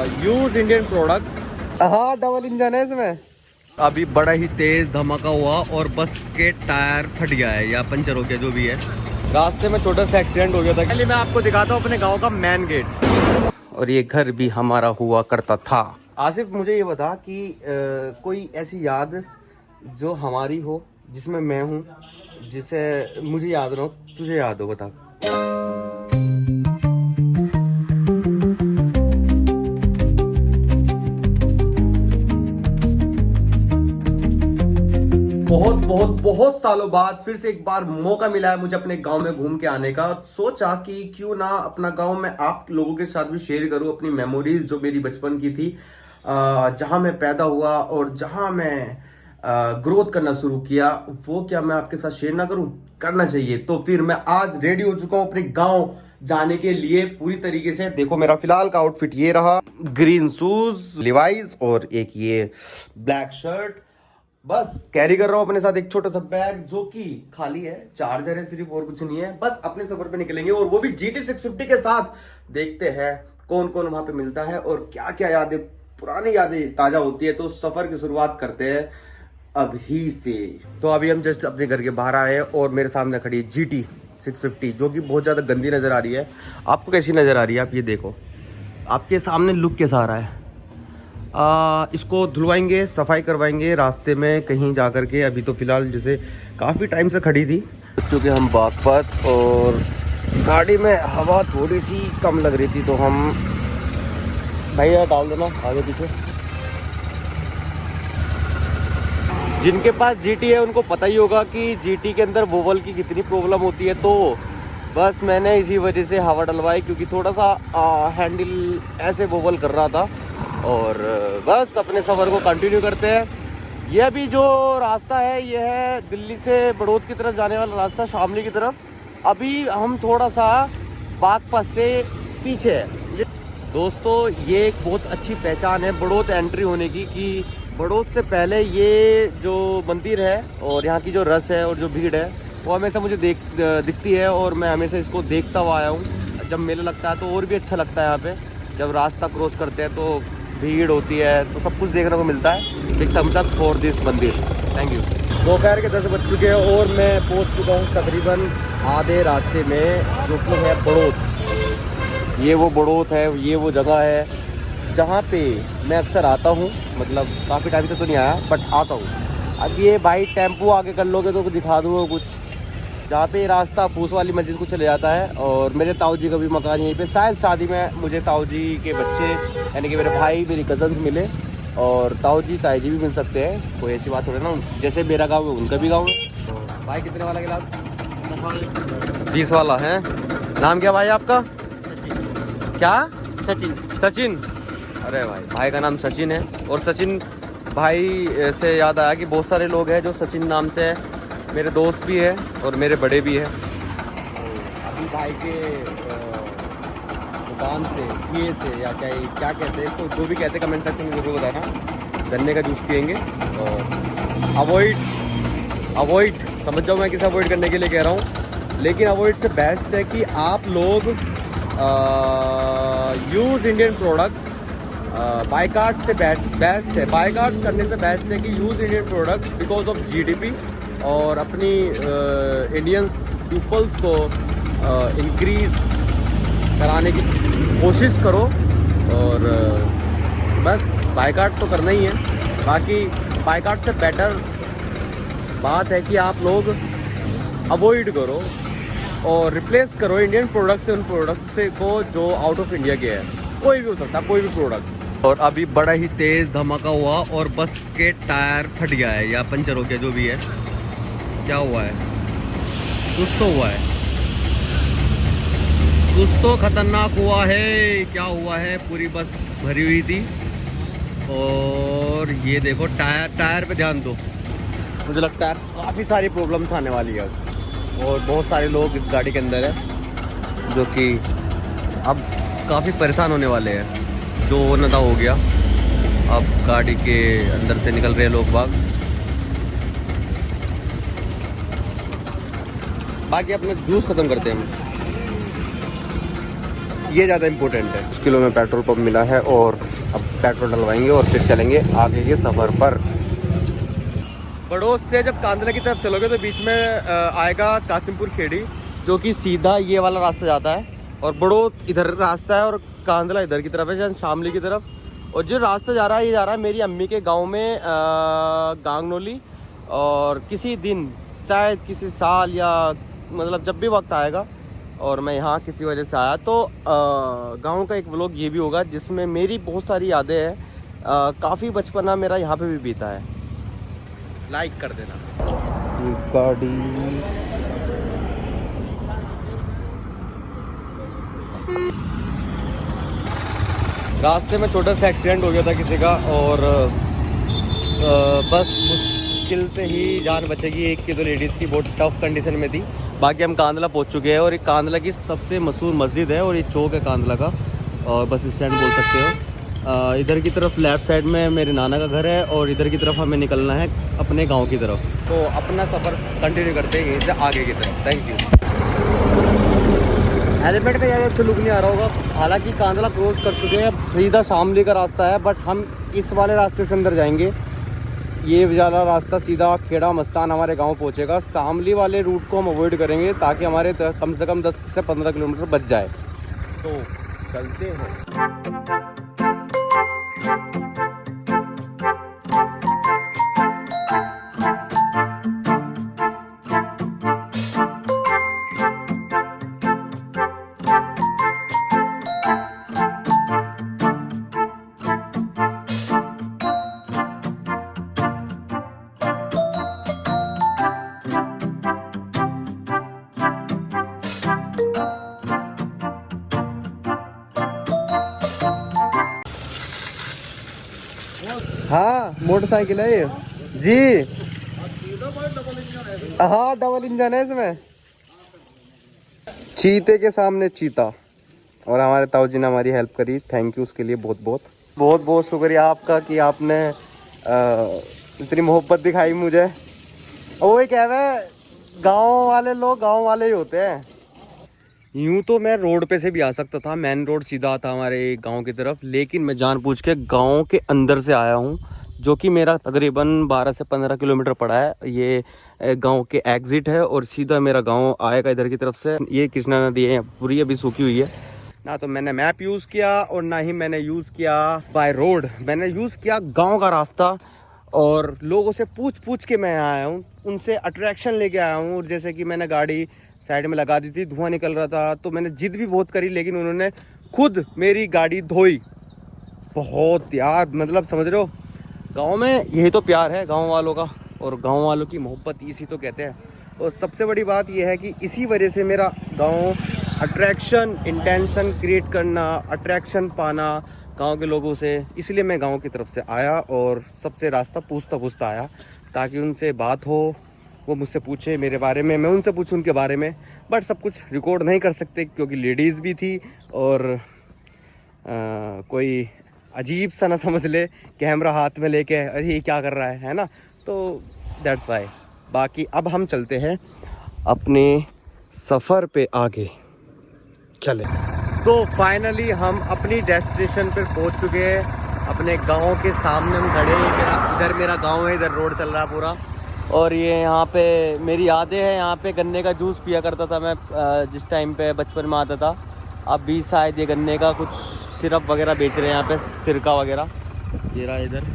Use Indian products. हाँ, double engine है इसमें। अभी बड़ा ही तेज धमाका हुआ और बस के टायर फट गया है या पंचर हो गया, जो भी है। रास्ते में छोटा सा एक्सीडेंट हो गया था। पहले मैं आपको दिखाता हूँ अपने गांव का मेन गेट। और ये घर भी हमारा हुआ करता था। आसिफ, मुझे ये बता कि कोई ऐसी याद जो हमारी हो, जिसमें मैं हूँ, जिसे मुझे याद ना हो, तुझे याद हो, बता। बहुत बहुत बहुत सालों बाद फिर से एक बार मौका मिला है मुझे अपने गांव में घूम के आने का। सोचा कि क्यों ना अपना गांव में आप लोगों के साथ भी शेयर करूं अपनी मेमोरीज जो मेरी बचपन की थी, जहां मैं पैदा हुआ और जहां मैं ग्रोथ करना शुरू किया, वो क्या मैं आपके साथ शेयर ना करूं? करना चाहिए। तो फिर मैं आज रेडी हो चुका हूं अपने गांव जाने के लिए पूरी तरीके से। देखो, मेरा फिलहाल का आउटफिट ये रहा, ग्रीन शूज लिवाइज और एक ये ब्लैक शर्ट। बस कैरी कर रहा हूं अपने साथ एक छोटा सा बैग जो कि खाली है, चार्जर है सिर्फ, और कुछ नहीं है। बस अपने सफर पे निकलेंगे और वो भी GT 650 के साथ। देखते हैं कौन कौन वहां पे मिलता है और क्या क्या यादें, पुरानी यादें ताजा होती है। तो सफर की शुरुआत करते हैं अभी से। तो अभी हम जस्ट अपने घर के बाहर आए हैं और मेरे सामने खड़ी है GT 650, जो कि बहुत ज्यादा गंदी नजर आ रही है। आपको कैसी नजर आ रही है? आप ये देखो, आपके सामने लुक कैसा आ रहा है। इसको धुलवाएंगे, सफाई करवाएंगे रास्ते में कहीं जा कर के। अभी तो फिलहाल जैसे काफ़ी टाइम से खड़ी थी, चूँकि हम बागपत, और गाड़ी में हवा थोड़ी सी कम लग रही थी, तो हम भैया डाल देना आगे पीछे। जिनके पास GT है उनको पता ही होगा कि GT के अंदर वोवल की कितनी प्रॉब्लम होती है। तो बस मैंने इसी वजह से हवा डलवाई, क्योंकि थोड़ा सा हैंडल ऐसे वोवल कर रहा था। और बस अपने सफ़र को कंटिन्यू करते हैं। यह भी जो रास्ता है, यह है दिल्ली से बड़ौद की तरफ जाने वाला रास्ता, शामली की तरफ। अभी हम थोड़ा सा बागपत से पीछे है। दोस्तों, ये एक बहुत अच्छी पहचान है बड़ौद एंट्री होने की, कि बड़ौद से पहले ये जो मंदिर है और यहाँ की जो रस है और जो भीड़ है, वो हमेशा मुझे दिखती है। और मैं हमेशा इसको देखता हुआ आया हूँ। जब मेला लगता है तो और भी अच्छा लगता है। यहाँ पे जब रास्ता क्रॉस करते हैं तो भीड़ होती है, तो सब कुछ देखने को मिलता है। एक थम्स अप फॉर दिस मंदिर। Thank you. दोपहर के 10 बज चुके हैं और मैं पहुंच चुका हूं तकरीबन आधे रास्ते में, जो कि है बड़ौद। ये वो बड़ौद है, ये वो जगह है जहां पे मैं अक्सर आता हूं। मतलब काफ़ी टाइम से तो नहीं आया, बट आता हूं। अब ये भाई टेम्पो आगे कर लोगे तो दिखा दूँगा कुछ, जहाँ पे रास्ता फूस वाली मस्जिद को चले जाता है। और मेरे ताऊ जी का भी मकान यहीं पे। शायद शादी में मुझे ताऊ जी के बच्चे, यानी कि मेरे भाई, मेरी कजन्स मिले, और ताऊ जी ताई जी भी मिल सकते हैं। कोई ऐसी बात हो रही ना, जैसे मेरा गांव है उनका भी गांव है। तो भाई, कितने वाला गिलास? 20 वाला है। नाम क्या भाई आपका? क्या? सचिन। सचिन? अरे भाई का नाम सचिन है। और सचिन भाई से याद आया कि बहुत सारे लोग हैं जो सचिन नाम से है। मेरे दोस्त भी है और मेरे बड़े भी हैं। अभी भाई के दुकान से, किए से, या क्या कहते हैं इसको, जो भी कहते हैं कमेंट सेक्शन में जरूर बताना। गन्ने का जूस पियेंगे। और अवॉइड समझ जाओ मैं किसे अवॉइड करने के लिए कह रहा हूँ। लेकिन अवॉइड से बेस्ट है कि आप लोग यूज़ इंडियन प्रोडक्ट्स। बायकाट से बेस्ट है, बायकाट करने से बेस्ट है कि use Indian products because of GDP। और अपनी इंडियन पीपल्स को इंक्रीज कराने की कोशिश करो। और बस बायकाट तो करना ही है। बाकी बायकाट से बेटर बात है कि आप लोग अवॉइड करो और रिप्लेस करो इंडियन प्रोडक्ट से उन प्रोडक्ट से को जो आउट ऑफ इंडिया के है। कोई भी हो सकता है, कोई भी प्रोडक्ट। और अभी बड़ा ही तेज धमाका हुआ और बस के टायर फट गया है या पंचर हो गया, जो भी है। क्या हुआ है? कुछ तो हुआ है, कुछ तो खतरनाक हुआ है। क्या हुआ है? पूरी बस भरी हुई थी और ये देखो टायर पे ध्यान दो। मुझे लगता है काफ़ी सारी प्रॉब्लम्स आने वाली है अब। और बहुत सारे लोग इस गाड़ी के अंदर है, जो कि अब काफ़ी परेशान होने वाले हैं। जो होना था हो गया। अब गाड़ी के अंदर से निकल रहे हैं लोग बाग। बाकी अपना जूस ख़त्म करते हैं हम। ये ज़्यादा इम्पोर्टेंट है। 1 किलो में पेट्रोल पंप मिला है और अब पेट्रोल डलवाएंगे और फिर चलेंगे आगे के सफ़र पर। बड़ोस से जब कांदला की तरफ चलोगे तो बीच में आएगा कासिमपुर खेड़ी, जो कि सीधा ये वाला रास्ता जाता है, और बड़ोस इधर रास्ता है और कांदला इधर की तरफ है, शायद शामली की तरफ। और जो रास्ता जा रहा है ये जा रहा है मेरी अम्मी के गांव में गांगनोली। और किसी दिन शायद किसी साल या मतलब जब भी वक्त आएगा और मैं यहाँ किसी वजह से आया तो गांव का एक व्लॉग ये भी होगा जिसमें मेरी बहुत सारी यादें हैं। काफ़ी बचपना मेरा यहाँ पे भी बीता है। लाइक कर देना। गाड़ी रास्ते में छोटा सा एक्सीडेंट हो गया था किसी का, और बस मुश्किल से ही जान बचेगी। एक की तो लेडीज़ की बहुत टफ कंडीशन में थी। बाकी हम कांदला पहुंच चुके हैं और एक कांदला की सबसे मशहूर मस्जिद है और ये चौक है कांदला का, और बस स्टैंड बोल सकते हो। इधर की तरफ लेफ़्ट साइड में मेरे नाना का घर है और इधर की तरफ हमें निकलना है अपने गाँव की तरफ। तो अपना सफ़र कंटिन्यू करते हैं यहीं से आगे की तरफ। Thank you. हेलमेट का ज़्यादा अच्छा लुक नहीं आ रहा होगा, हालांकि कांदला क्रॉस कर चुके हैं। अब सीधा शामली का रास्ता है, बट हम इस वाले रास्ते से अंदर जाएंगे। ये वाला रास्ता सीधा खेड़ा मस्तान हमारे गांव पहुंचेगा। शामली वाले रूट को हम अवॉइड करेंगे ताकि हमारे कम से कम 10 से 15 किलोमीटर बच जाए। तो चलते हैं। हाँ मोटरसाइकिल है ये जी। हाँ डबल इंजन है इसमें। चीते के सामने चीता। और हमारे ताऊ जी ने हमारी हेल्प करी, थैंक यू उसके लिए बहुत बहुत बहुत बहुत शुक्रिया आपका कि आपने इतनी मोहब्बत दिखाई मुझे। और वही कह रहे हैं गाँव वाले लोग गाँव वाले ही होते हैं। यूं तो मैं रोड पे से भी आ सकता था, मेन रोड सीधा आता हमारे गांव की तरफ, लेकिन मैं जानबूझ के गांव के अंदर से आया हूं, जो कि मेरा तकरीबन 12 से 15 किलोमीटर पड़ा है। ये गांव के एग्जिट है और सीधा मेरा गांव आएगा इधर की तरफ से। ये कृष्णा नदी है पूरी, अभी सूखी हुई है ना। तो मैंने मैप यूज़ किया और ना ही मैंने यूज़ किया बाय रोड, मैंने यूज़ किया गाँव का रास्ता। और लोगों से पूछ के मैं आया हूँ, उनसे अट्रैक्शन लेके आया हूँ। जैसे कि मैंने गाड़ी साइड में लगा दी थी, धुआं निकल रहा था, तो मैंने जिद भी बहुत करी, लेकिन उन्होंने खुद मेरी गाड़ी धोई। बहुत यार, मतलब समझ रहे हो, गांव में यही तो प्यार है गांव वालों का, और गांव वालों की मोहब्बत इसी तो कहते हैं। और सबसे बड़ी बात यह है कि इसी वजह से मेरा गांव अट्रैक्शन, इंटेंशन क्रिएट करना, अट्रैक्शन पाना गांव के लोगों से, इसलिए मैं गांव की तरफ से आया और सबसे रास्ता पूछता आया ताकि उनसे बात हो, वो मुझसे पूछे मेरे बारे में, मैं उनसे पूछूं उनके बारे में। बट सब कुछ रिकॉर्ड नहीं कर सकते क्योंकि लेडीज़ भी थी और कोई अजीब सा ना समझ ले कैमरा हाथ में लेके अरे ये क्या कर रहा है ना। तो दैट्स वाई। बाकी अब हम चलते हैं अपने सफ़र पे आगे, चले। तो फाइनली हम अपनी डेस्टिनेशन पर पहुंच चुके हैं। अपने गांव के सामने हम खड़े हैं। इधर मेरा गांव है, इधर रोड चल रहा है पूरा। और ये यहाँ पे मेरी यादें हैं, यहाँ पे गन्ने का जूस पिया करता था मैं जिस टाइम पे बचपन में आता था। अब भी शायद ये गन्ने का कुछ सिरप वगैरह बेच रहे हैं यहाँ पे, सिरका वगैरह। ये रहा इधर,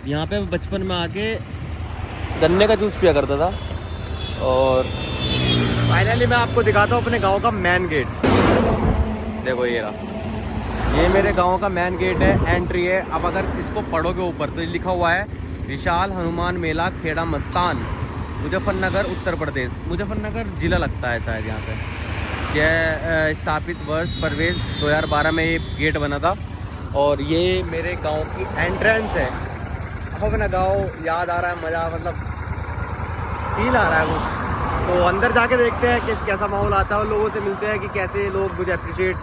यहाँ पे बचपन में आके गन्ने का जूस पिया करता था। और फाइनली मैं आपको दिखाता हूँ अपने गाँव का मेन गेट। देखो ये रहा, ये मेरे गाँव का मेन गेट है, एंट्री है। अब अगर इसको पढ़ोगे ऊपर तो लिखा हुआ है विशाल हनुमान मेला खेड़ा मस्तान, मुजफ्फरनगर उत्तर प्रदेश। मुजफ्फरनगर जिला लगता है शायद यहाँ पे। यह स्थापित वर्ष प्रवेश 2012 में ये गेट बना था। और ये मेरे गांव की एंट्रेंस है। अब अपना गांव याद आ रहा है, मज़ा, मतलब फील आ रहा है कुछ। तो अंदर जाके देखते हैं कि कैसा माहौल आता है और लोगों से मिलते हैं कि कैसे लोग मुझे अप्रिशिएट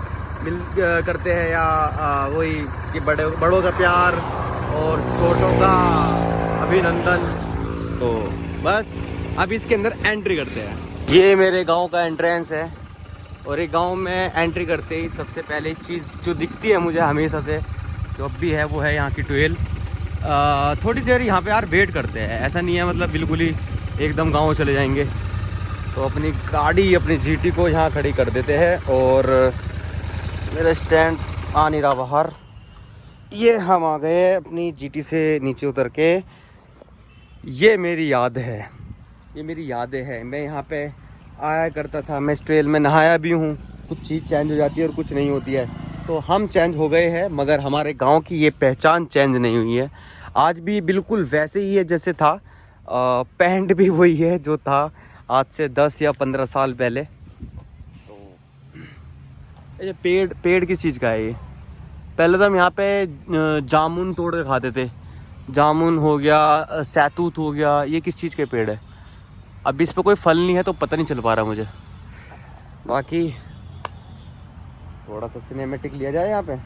करते हैं, या वही कि बड़ों का प्यार और छोटों का अभिनंदन। तो बस अब इसके अंदर एंट्री करते हैं। ये मेरे गांव का एंट्रेंस है। और एक गांव में एंट्री करते ही सबसे पहले चीज़ जो दिखती है मुझे हमेशा से जो अब भी है वो है यहाँ की ट्वेल। थोड़ी देर यहाँ पे यार वेट करते हैं, ऐसा नहीं है मतलब बिल्कुल ही एकदम गांव चले जाएंगे। तो अपनी गाड़ी अपनी जीटी को यहाँ खड़ी कर देते हैं और मेरा स्टैंड आ नहीं रहा बाहर। ये हम आ गए अपनी जीटी से नीचे उतर के। ये मेरी याद है, ये मेरी यादें हैं। मैं यहाँ पे आया करता था, मैं इस ट्रेल में नहाया भी हूँ। कुछ चीज़ चेंज हो जाती है और कुछ नहीं होती है। तो हम चेंज हो गए हैं मगर हमारे गांव की ये पहचान चेंज नहीं हुई है। आज भी बिल्कुल वैसे ही है जैसे था। पैंट भी वही है जो था आज से 10 या 15 साल पहले। तो ये पेड़ किस चीज़ का है ये? पहले तो हम यहाँ पे जामुन तोड़ के खाते थे। जामुन हो गया, सैतूत हो गया, ये किस चीज़ के पेड़ है? अभी इस पर कोई फल नहीं है तो पता नहीं चल पा रहा मुझे। बाकी थोड़ा सा सिनेमेटिक लिया जाए यहाँ पे।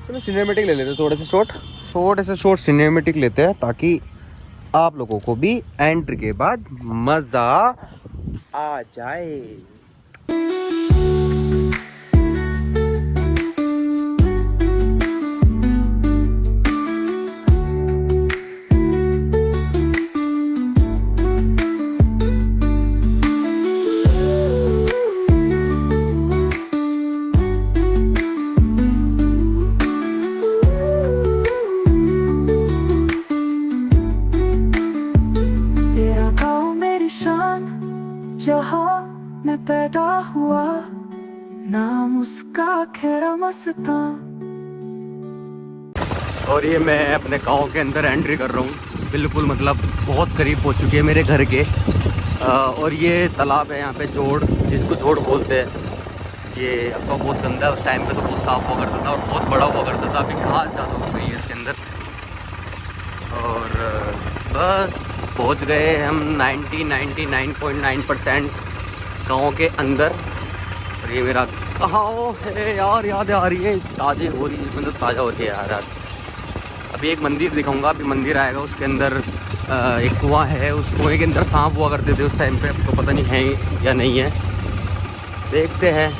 चलो सिनेमेटिक ले लेते हैं, थोड़े से शॉर्ट सिनेमेटिक लेते हैं ताकि आप लोगों को भी एंट्री के बाद मज़ा आ जाए। जहाँ मैं पैदा हुआ नाम उसका खैरा मस्तां। और ये मैं अपने गांव के अंदर एंट्री कर रहा हूँ, बिल्कुल मतलब बहुत करीब पहुँच चुकी है मेरे घर के। और ये तालाब है यहाँ पे, जोड़, जिसको जोड़ बोलते हैं। ये अब तो बहुत गंदा है, उस टाइम पे तो बहुत साफ हुआ करता था और बहुत बड़ा हुआ करता था। अभी घास ज़्यादा हो गई है इसके अंदर। और बस पहुँच गए हम 99.9% गाँव के अंदर। और ये मेरा गाँव है यार, याद आ रही है, ताज़े हो रही है, मतलब ताज़ा होती है यार। अभी एक मंदिर दिखाऊंगा, अभी मंदिर आएगा, उसके अंदर एक कुआं है, उस कुएं के अंदर सांप हुआ करते थे उस टाइम पे। अब तो पता नहीं है या नहीं है, देखते हैं।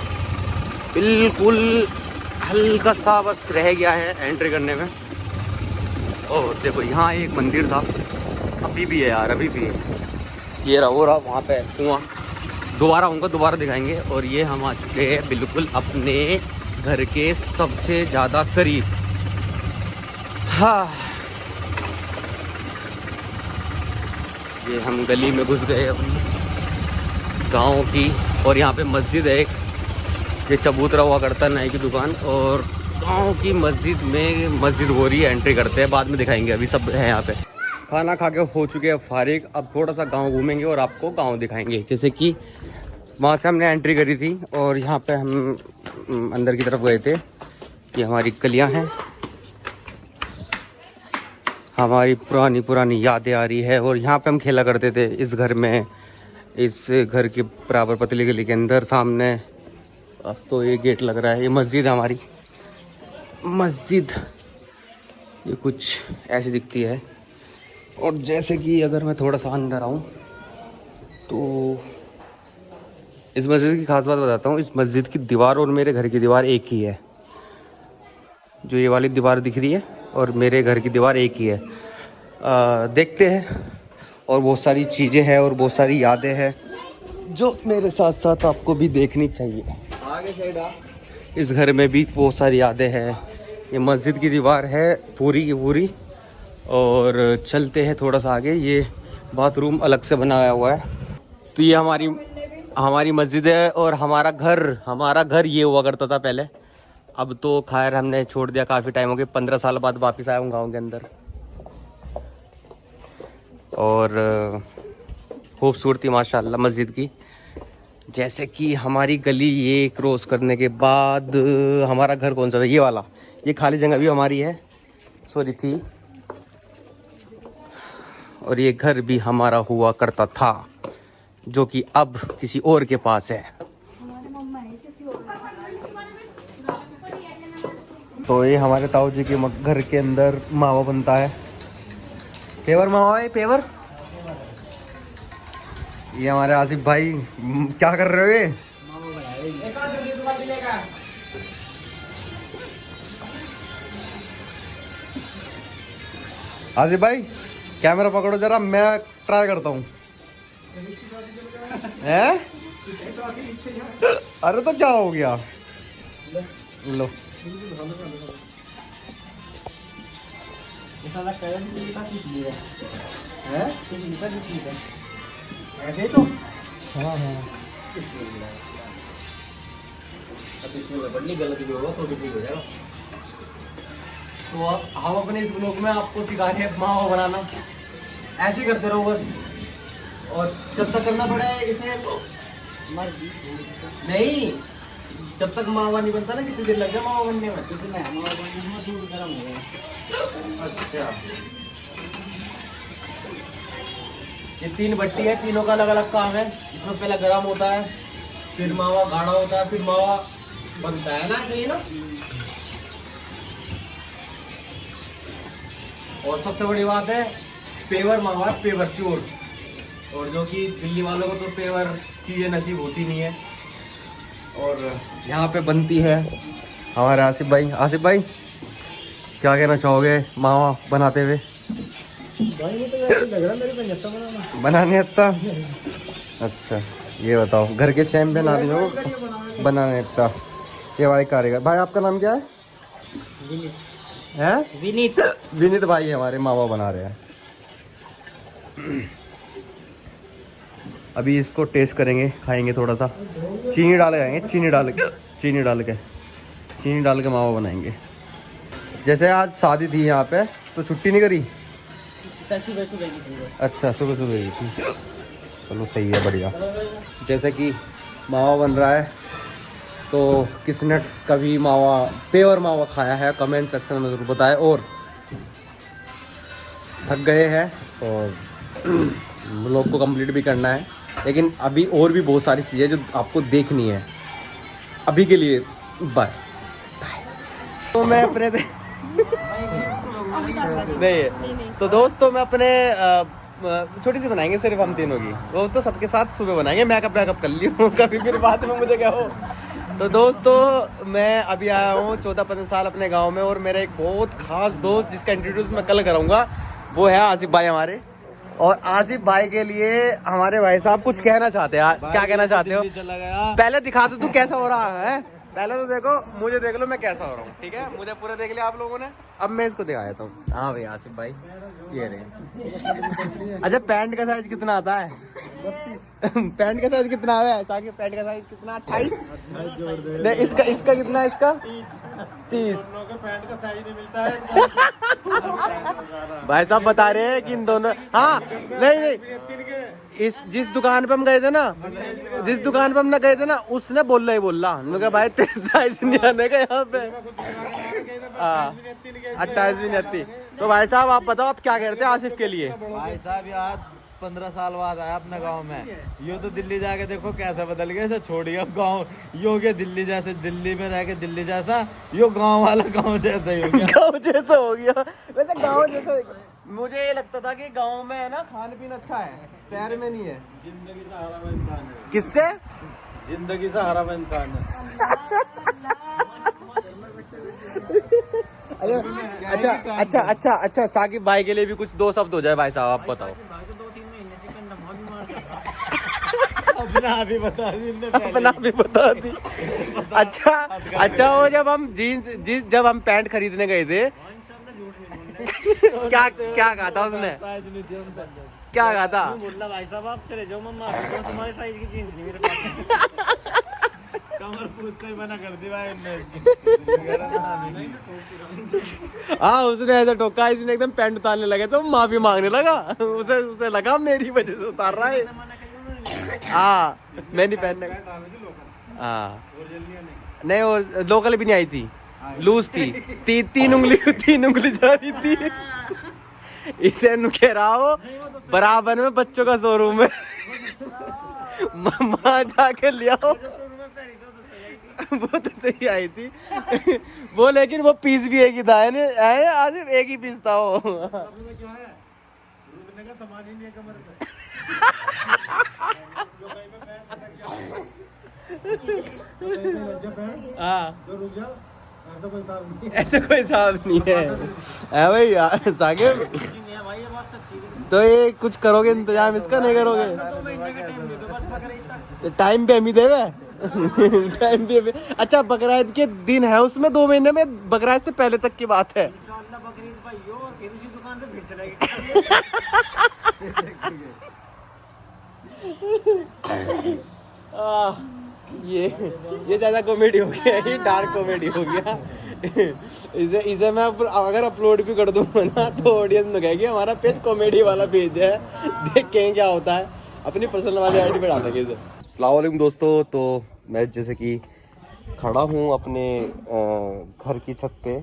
बिल्कुल हल्का सा बस रह गया है एंट्री करने में। और देखो यहाँ एक मंदिर था, अभी भी है यार, अभी भी है। ये रहा, वो रहा वहाँ पे कुआं। दोबारा आऊँगा, दोबारा दिखाएंगे। और ये हम आ चुके हैं बिल्कुल अपने घर के सबसे ज़्यादा करीब। हाँ, ये हम गली में घुस गए अपनी गाँव की। और यहाँ पे मस्जिद है एक, ये चबूतरा हुआ करता है नाई की दुकान। और गांव की मस्जिद में मस्जिद हो रही है, एंट्री करते हैं, बाद में दिखाएंगे। अभी सब है यहाँ पे। खाना खा के हो चुके हैं फारिग, अब थोड़ा सा गांव घूमेंगे और आपको गांव दिखाएंगे। जैसे कि वहाँ से हमने एंट्री करी थी और यहाँ पे हम अंदर की तरफ गए थे। ये हमारी गलियाँ हैं, हमारी पुरानी यादें आ रही है। और यहाँ पे हम खेला करते थे इस घर में, इस घर के बराबर पतली गली के अंदर सामने। अब तो ये गेट लग रहा है। ये मस्जिद है हमारी, मस्जिद ये कुछ ऐसी दिखती है। और जैसे कि अगर मैं थोड़ा सा अंदर आऊँ तो इस मस्जिद की खास बात बताता हूँ। इस मस्जिद की दीवार और मेरे घर की दीवार एक ही है। जो ये वाली दीवार दिख रही है और मेरे घर की दीवार एक ही है। देखते हैं, और बहुत सारी चीज़ें हैं और बहुत सारी यादें हैं जो मेरे साथ साथ आपको भी देखनी चाहिए। आगे साइड आ। इस घर में भी बहुत सारी यादें हैं। ये मस्जिद की दीवार है पूरी की पूरी। और चलते हैं थोड़ा सा आगे, ये बाथरूम अलग से बनाया हुआ है। तो ये हमारी मस्जिद है और हमारा घर ये हुआ करता था पहले। अब तो खैर हमने छोड़ दिया, काफ़ी टाइम हो गया। 15 साल बाद वापस आया हूँ गाँव के अंदर। और खूबसूरती माशाल्लाह मस्जिद की। जैसे कि हमारी गली ये क्रॉस करने के बाद हमारा घर कौन सा था, ये वाला, ये खाली जगह भी हमारी है, सॉरी थी। और ये घर भी हमारा हुआ करता था जो कि अब किसी और के पास है। तो ये हमारे ताऊ जी के घर के अंदर मावा बनता है, पेवर मावा है, पेवर। ये हमारे आसिफ भाई क्या कर रहे हो? ये आसिफ भाई कैमरा पकड़ो जरा, मैं ट्राई करता हूँ। हैं? अरे तो क्या हो गया? लो ऐसे ही तो। हाँ हाँ गलत भी होगा तो ठीक हो जाएगा। तो हम अपने इस ब्लॉग में आपको सिखा रहे हैं मावा बनाना। ऐसे ही करते रहो बस, और जब तक करना पड़े इसे नहीं, जब तक मावा नहीं बनता ना, कितनी देर लग जाए मावा बनने में? दूध गर्म हो गया। अच्छा, ये 3 भट्टी है, तीनों का अलग अलग काम है। इसमें पहले गर्म होता है, फिर मावा गाढ़ा होता है, फिर मावा बनता है ना, सही ना। और सबसे बड़ी बात है पेवर मावा, पेवर प्योर। और जो कि दिल्ली वालों को तो पेवर चीज़ें नसीब होती नहीं है। और यहाँ पे बनती है हमारे आसिफ भाई। आसिफ भाई क्या कहना चाहोगे मावा बनाते हुए? बनाने आता? अच्छा, ये बताओ, घर के चैंपियन आदमी हो बनाने आता। ये भाई कारीगर भाई, आपका नाम क्या है? विनीत। विनीत भाई हमारे मावा बना रहे हैं। अभी इसको टेस्ट करेंगे, खाएंगे थोड़ा सा, चीनी डाल के, चीनी डाल के मावा बनाएंगे। जैसे आज शादी थी यहाँ पे, तो छुट्टी नहीं करी? अच्छा, सुबह सुबह ही थी। चलो सही है, बढ़िया। जैसे कि मावा बन रहा है, तो किसने कभी मावा, पेवर मावा खाया है कमेंट सेक्शन में ज़रूर बताएं। और थक गए हैं और व्लॉग को कंप्लीट भी करना है, लेकिन अभी और भी बहुत सारी चीज़ें जो आपको देखनी है। अभी के लिए बाय। तो मैं अपने नहीं, तो दोस्तों मैं अपने छोटी सी बनाएंगे सिर्फ हम तीनों की, वो तो सबके साथ सुबह बनाएंगे। मैकअप कर लियो कभी, फिर बाद में मुझे क्या हो। तो दोस्तों मैं अभी आया हूँ 14-15 साल अपने गांव में, और मेरा एक बहुत खास दोस्त जिसका इंट्रोड्यूस मैं कल कराऊंगा, वो है आसिफ भाई हमारे। और आसिफ भाई के लिए हमारे भाई साहब कुछ कहना चाहते हैं। क्या कहना चाहते हो? पहले दिखा दो तू कैसा हो रहा है, पहले तो देखो, मुझे देख लो मैं कैसा हो रहा हूँ, ठीक है? मुझे पूरा देख लिया आप लोगों ने, अब मैं इसको दिखा देता हूँ। हाँ भाई आसिफ भाई ये रहे। अच्छा, पैंट का साइज कितना आता है? 32। पैंट का साइज कितना है? ताकि पैंट का साइज कितना? 28। नहीं, इसका कितना है? इसका 30। पैंट का साइज नहीं मिलता है। भाई साहब बता रहे हैं कि इन दोनों, हाँ नहीं, इस जिस दुकान पे हम गए थे ना, उसने बोल रहा भाई तेरे साइज नहीं आने का यहाँ पे। 28 भी नहीं आती। तो भाई साहब आप बताओ, आप क्या कहते हैं आसिफ के लिए? भाई साहब यार 15 साल बाद आया अपने गांव में, यो तो दिल्ली जाके देखो कैसा बदल गया। इसे छोड़िए गांव, यो के दिल्ली जैसे, दिल्ली में रह के दिल्ली जैसा, यो गांव वाला गांव जैसा ही हो गया। गांव जैसा हो गया। वैसे गांव जैसा मुझे ये लगता था कि गांव में है ना खान पीन अच्छा है, शहर में नहीं है। जिंदगी से हारा हुआ इंसान है। किससे? जिंदगी से हारा हुआ इंसान है। अच्छा साकिब भाई के लिए भी कुछ 2 शब्द हो जाए भाई साहब, आप बताओ। अपना भी बता दी। अच्छा वो जब हम जब हम पैंट खरीदने गए थे, क्या कहा था उसने? क्या कहा था? बोला भाई साहब आप चले जाओ, मम्मा तुम्हारे साइज की जीन्स नहीं मेरे पास। कमर पूछ कोई मना कर दी भाई ने। हाँ, उसने ऐसा टोका, इसने एकदम पैंट उतारने लगे तो माफी मांगने लगा। उसे लगा मेरी वजह से उतार रहा है। हाँ, मैं नहीं पहनने का। हाँ नहीं, वो लोकल भी नहीं आई थी, लूज थी। 3 उंगली जा रही थी। इसे कह रहा हो बराबर में बच्चों का शोरूम है, माँ जाके ले आओ। वो तो सही आई थी वो, लेकिन वो पीस भी एक ही था है, आज एक ही पीस था वो। क्यों है? रुकने का सामान ही नहीं है कमर में। हाँ, तो रुक जा, ऐसे कोई हिसाब नहीं है भाई यार साकिब। तो ये कुछ करोगे इंतजाम इसका, नहीं करोगे? टाइम पे हम ही देवे। टाइम पे अच्छा बकरीद के दिन है उसमें 2 महीने में, बकरीद से पहले तक की बात है। ये ज्यादा कॉमेडी हो गया, ये डार्क कॉमेडी हो गया। इसे मैं अगर अपलोड भी कर दूंगा ना तो ऑडियंस में कहेगी हमारा पेज कॉमेडी वाला पेज है, देखें क्या होता है। अपनी पर्सनल वाली आईडी पे डालेंगे इसे। अस्सलाम वालेकुम दोस्तों, तो मैं जैसे कि खड़ा हूँ अपने घर की छत पे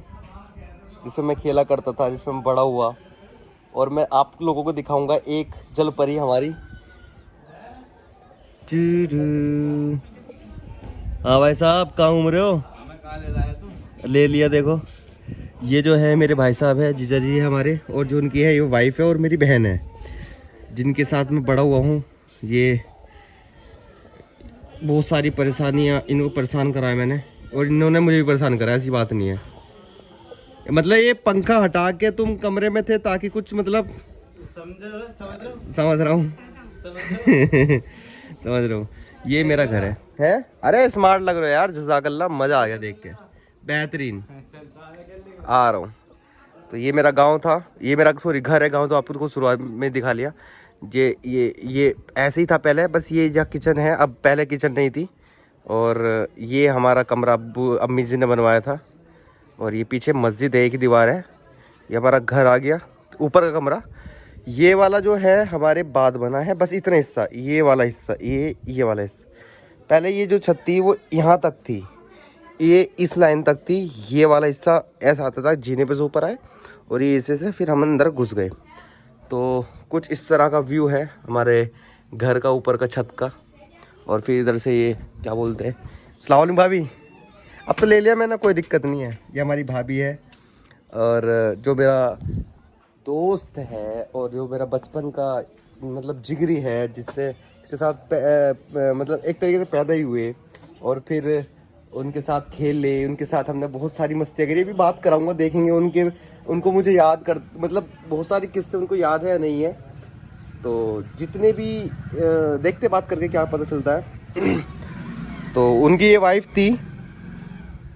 जिसमें मैं खेला करता था, जिसमें मैं बड़ा हुआ, और मैं आप लोगों को दिखाऊंगा एक जल परी हमारी। हाँ भाई साहब, कहाँ घूम रहे हो? ले लिया। देखो ये जो है मेरे भाई साहब है, जीजा जी है हमारे, और जो उनकी है ये वाइफ है और मेरी बहन है, जिनके साथ मैं बड़ा हुआ हूँ। ये बहुत सारी परेशानियाँ, इनको परेशान कराया मैंने और इन्होंने मुझे भी परेशान कराया, ऐसी बात नहीं है। मतलब ये पंखा हटा के तुम कमरे में थे ताकि कुछ मतलब समझ रहा हूँ। समझ रहा हूँ। ये मेरा घर है? अरे स्मार्ट लग रहे हो यार, जज़ाकल्लाह, मजा आ गया देख के, बेहतरीन। आ रहा हूँ। तो ये मेरा गांव था, ये मेरा घर है। गांव तो आपको शुरुआत में दिखा लिया। ये ऐसे ही था पहले, बस ये जहाँ किचन है, अब पहले किचन नहीं थी। और ये हमारा कमरा अम्मी जी ने बनवाया था। और ये पीछे मस्जिद है, एक ही दीवार है। ये हमारा घर आ गया, ऊपर का कमरा। ये वाला जो है हमारे बाद बना है, बस इतना हिस्सा, ये वाला हिस्सा, ये वाला हिस्सा। पहले ये जो छत थी वो यहाँ तक थी, ये इस लाइन तक थी। ये वाला हिस्सा ऐसा आता था, जीने पे से ऊपर आए, और ये इसे से फिर हम अंदर घुस गए। तो कुछ इस तरह का व्यू है हमारे घर का, ऊपर का छत का। और फिर इधर से ये क्या बोलते हैं, अस्सलाम वालेकुम भाभी। अब तो ले लिया मैंने, कोई दिक्कत नहीं है। ये हमारी भाभी है, और जो मेरा दोस्त है और जो मेरा बचपन का मतलब जिगरी है, जिससे के साथ मतलब एक तरीके से पैदा ही हुए, और फिर उनके साथ खेले, उनके साथ हमने बहुत सारी मस्तियाँ करी। भी बात कराऊंगा, देखेंगे उनको मुझे याद कर, मतलब बहुत सारी किस्से उनको याद है या नहीं है। तो जितने भी देखते बात करके क्या पता चलता है। तो उनकी ये वाइफ थी,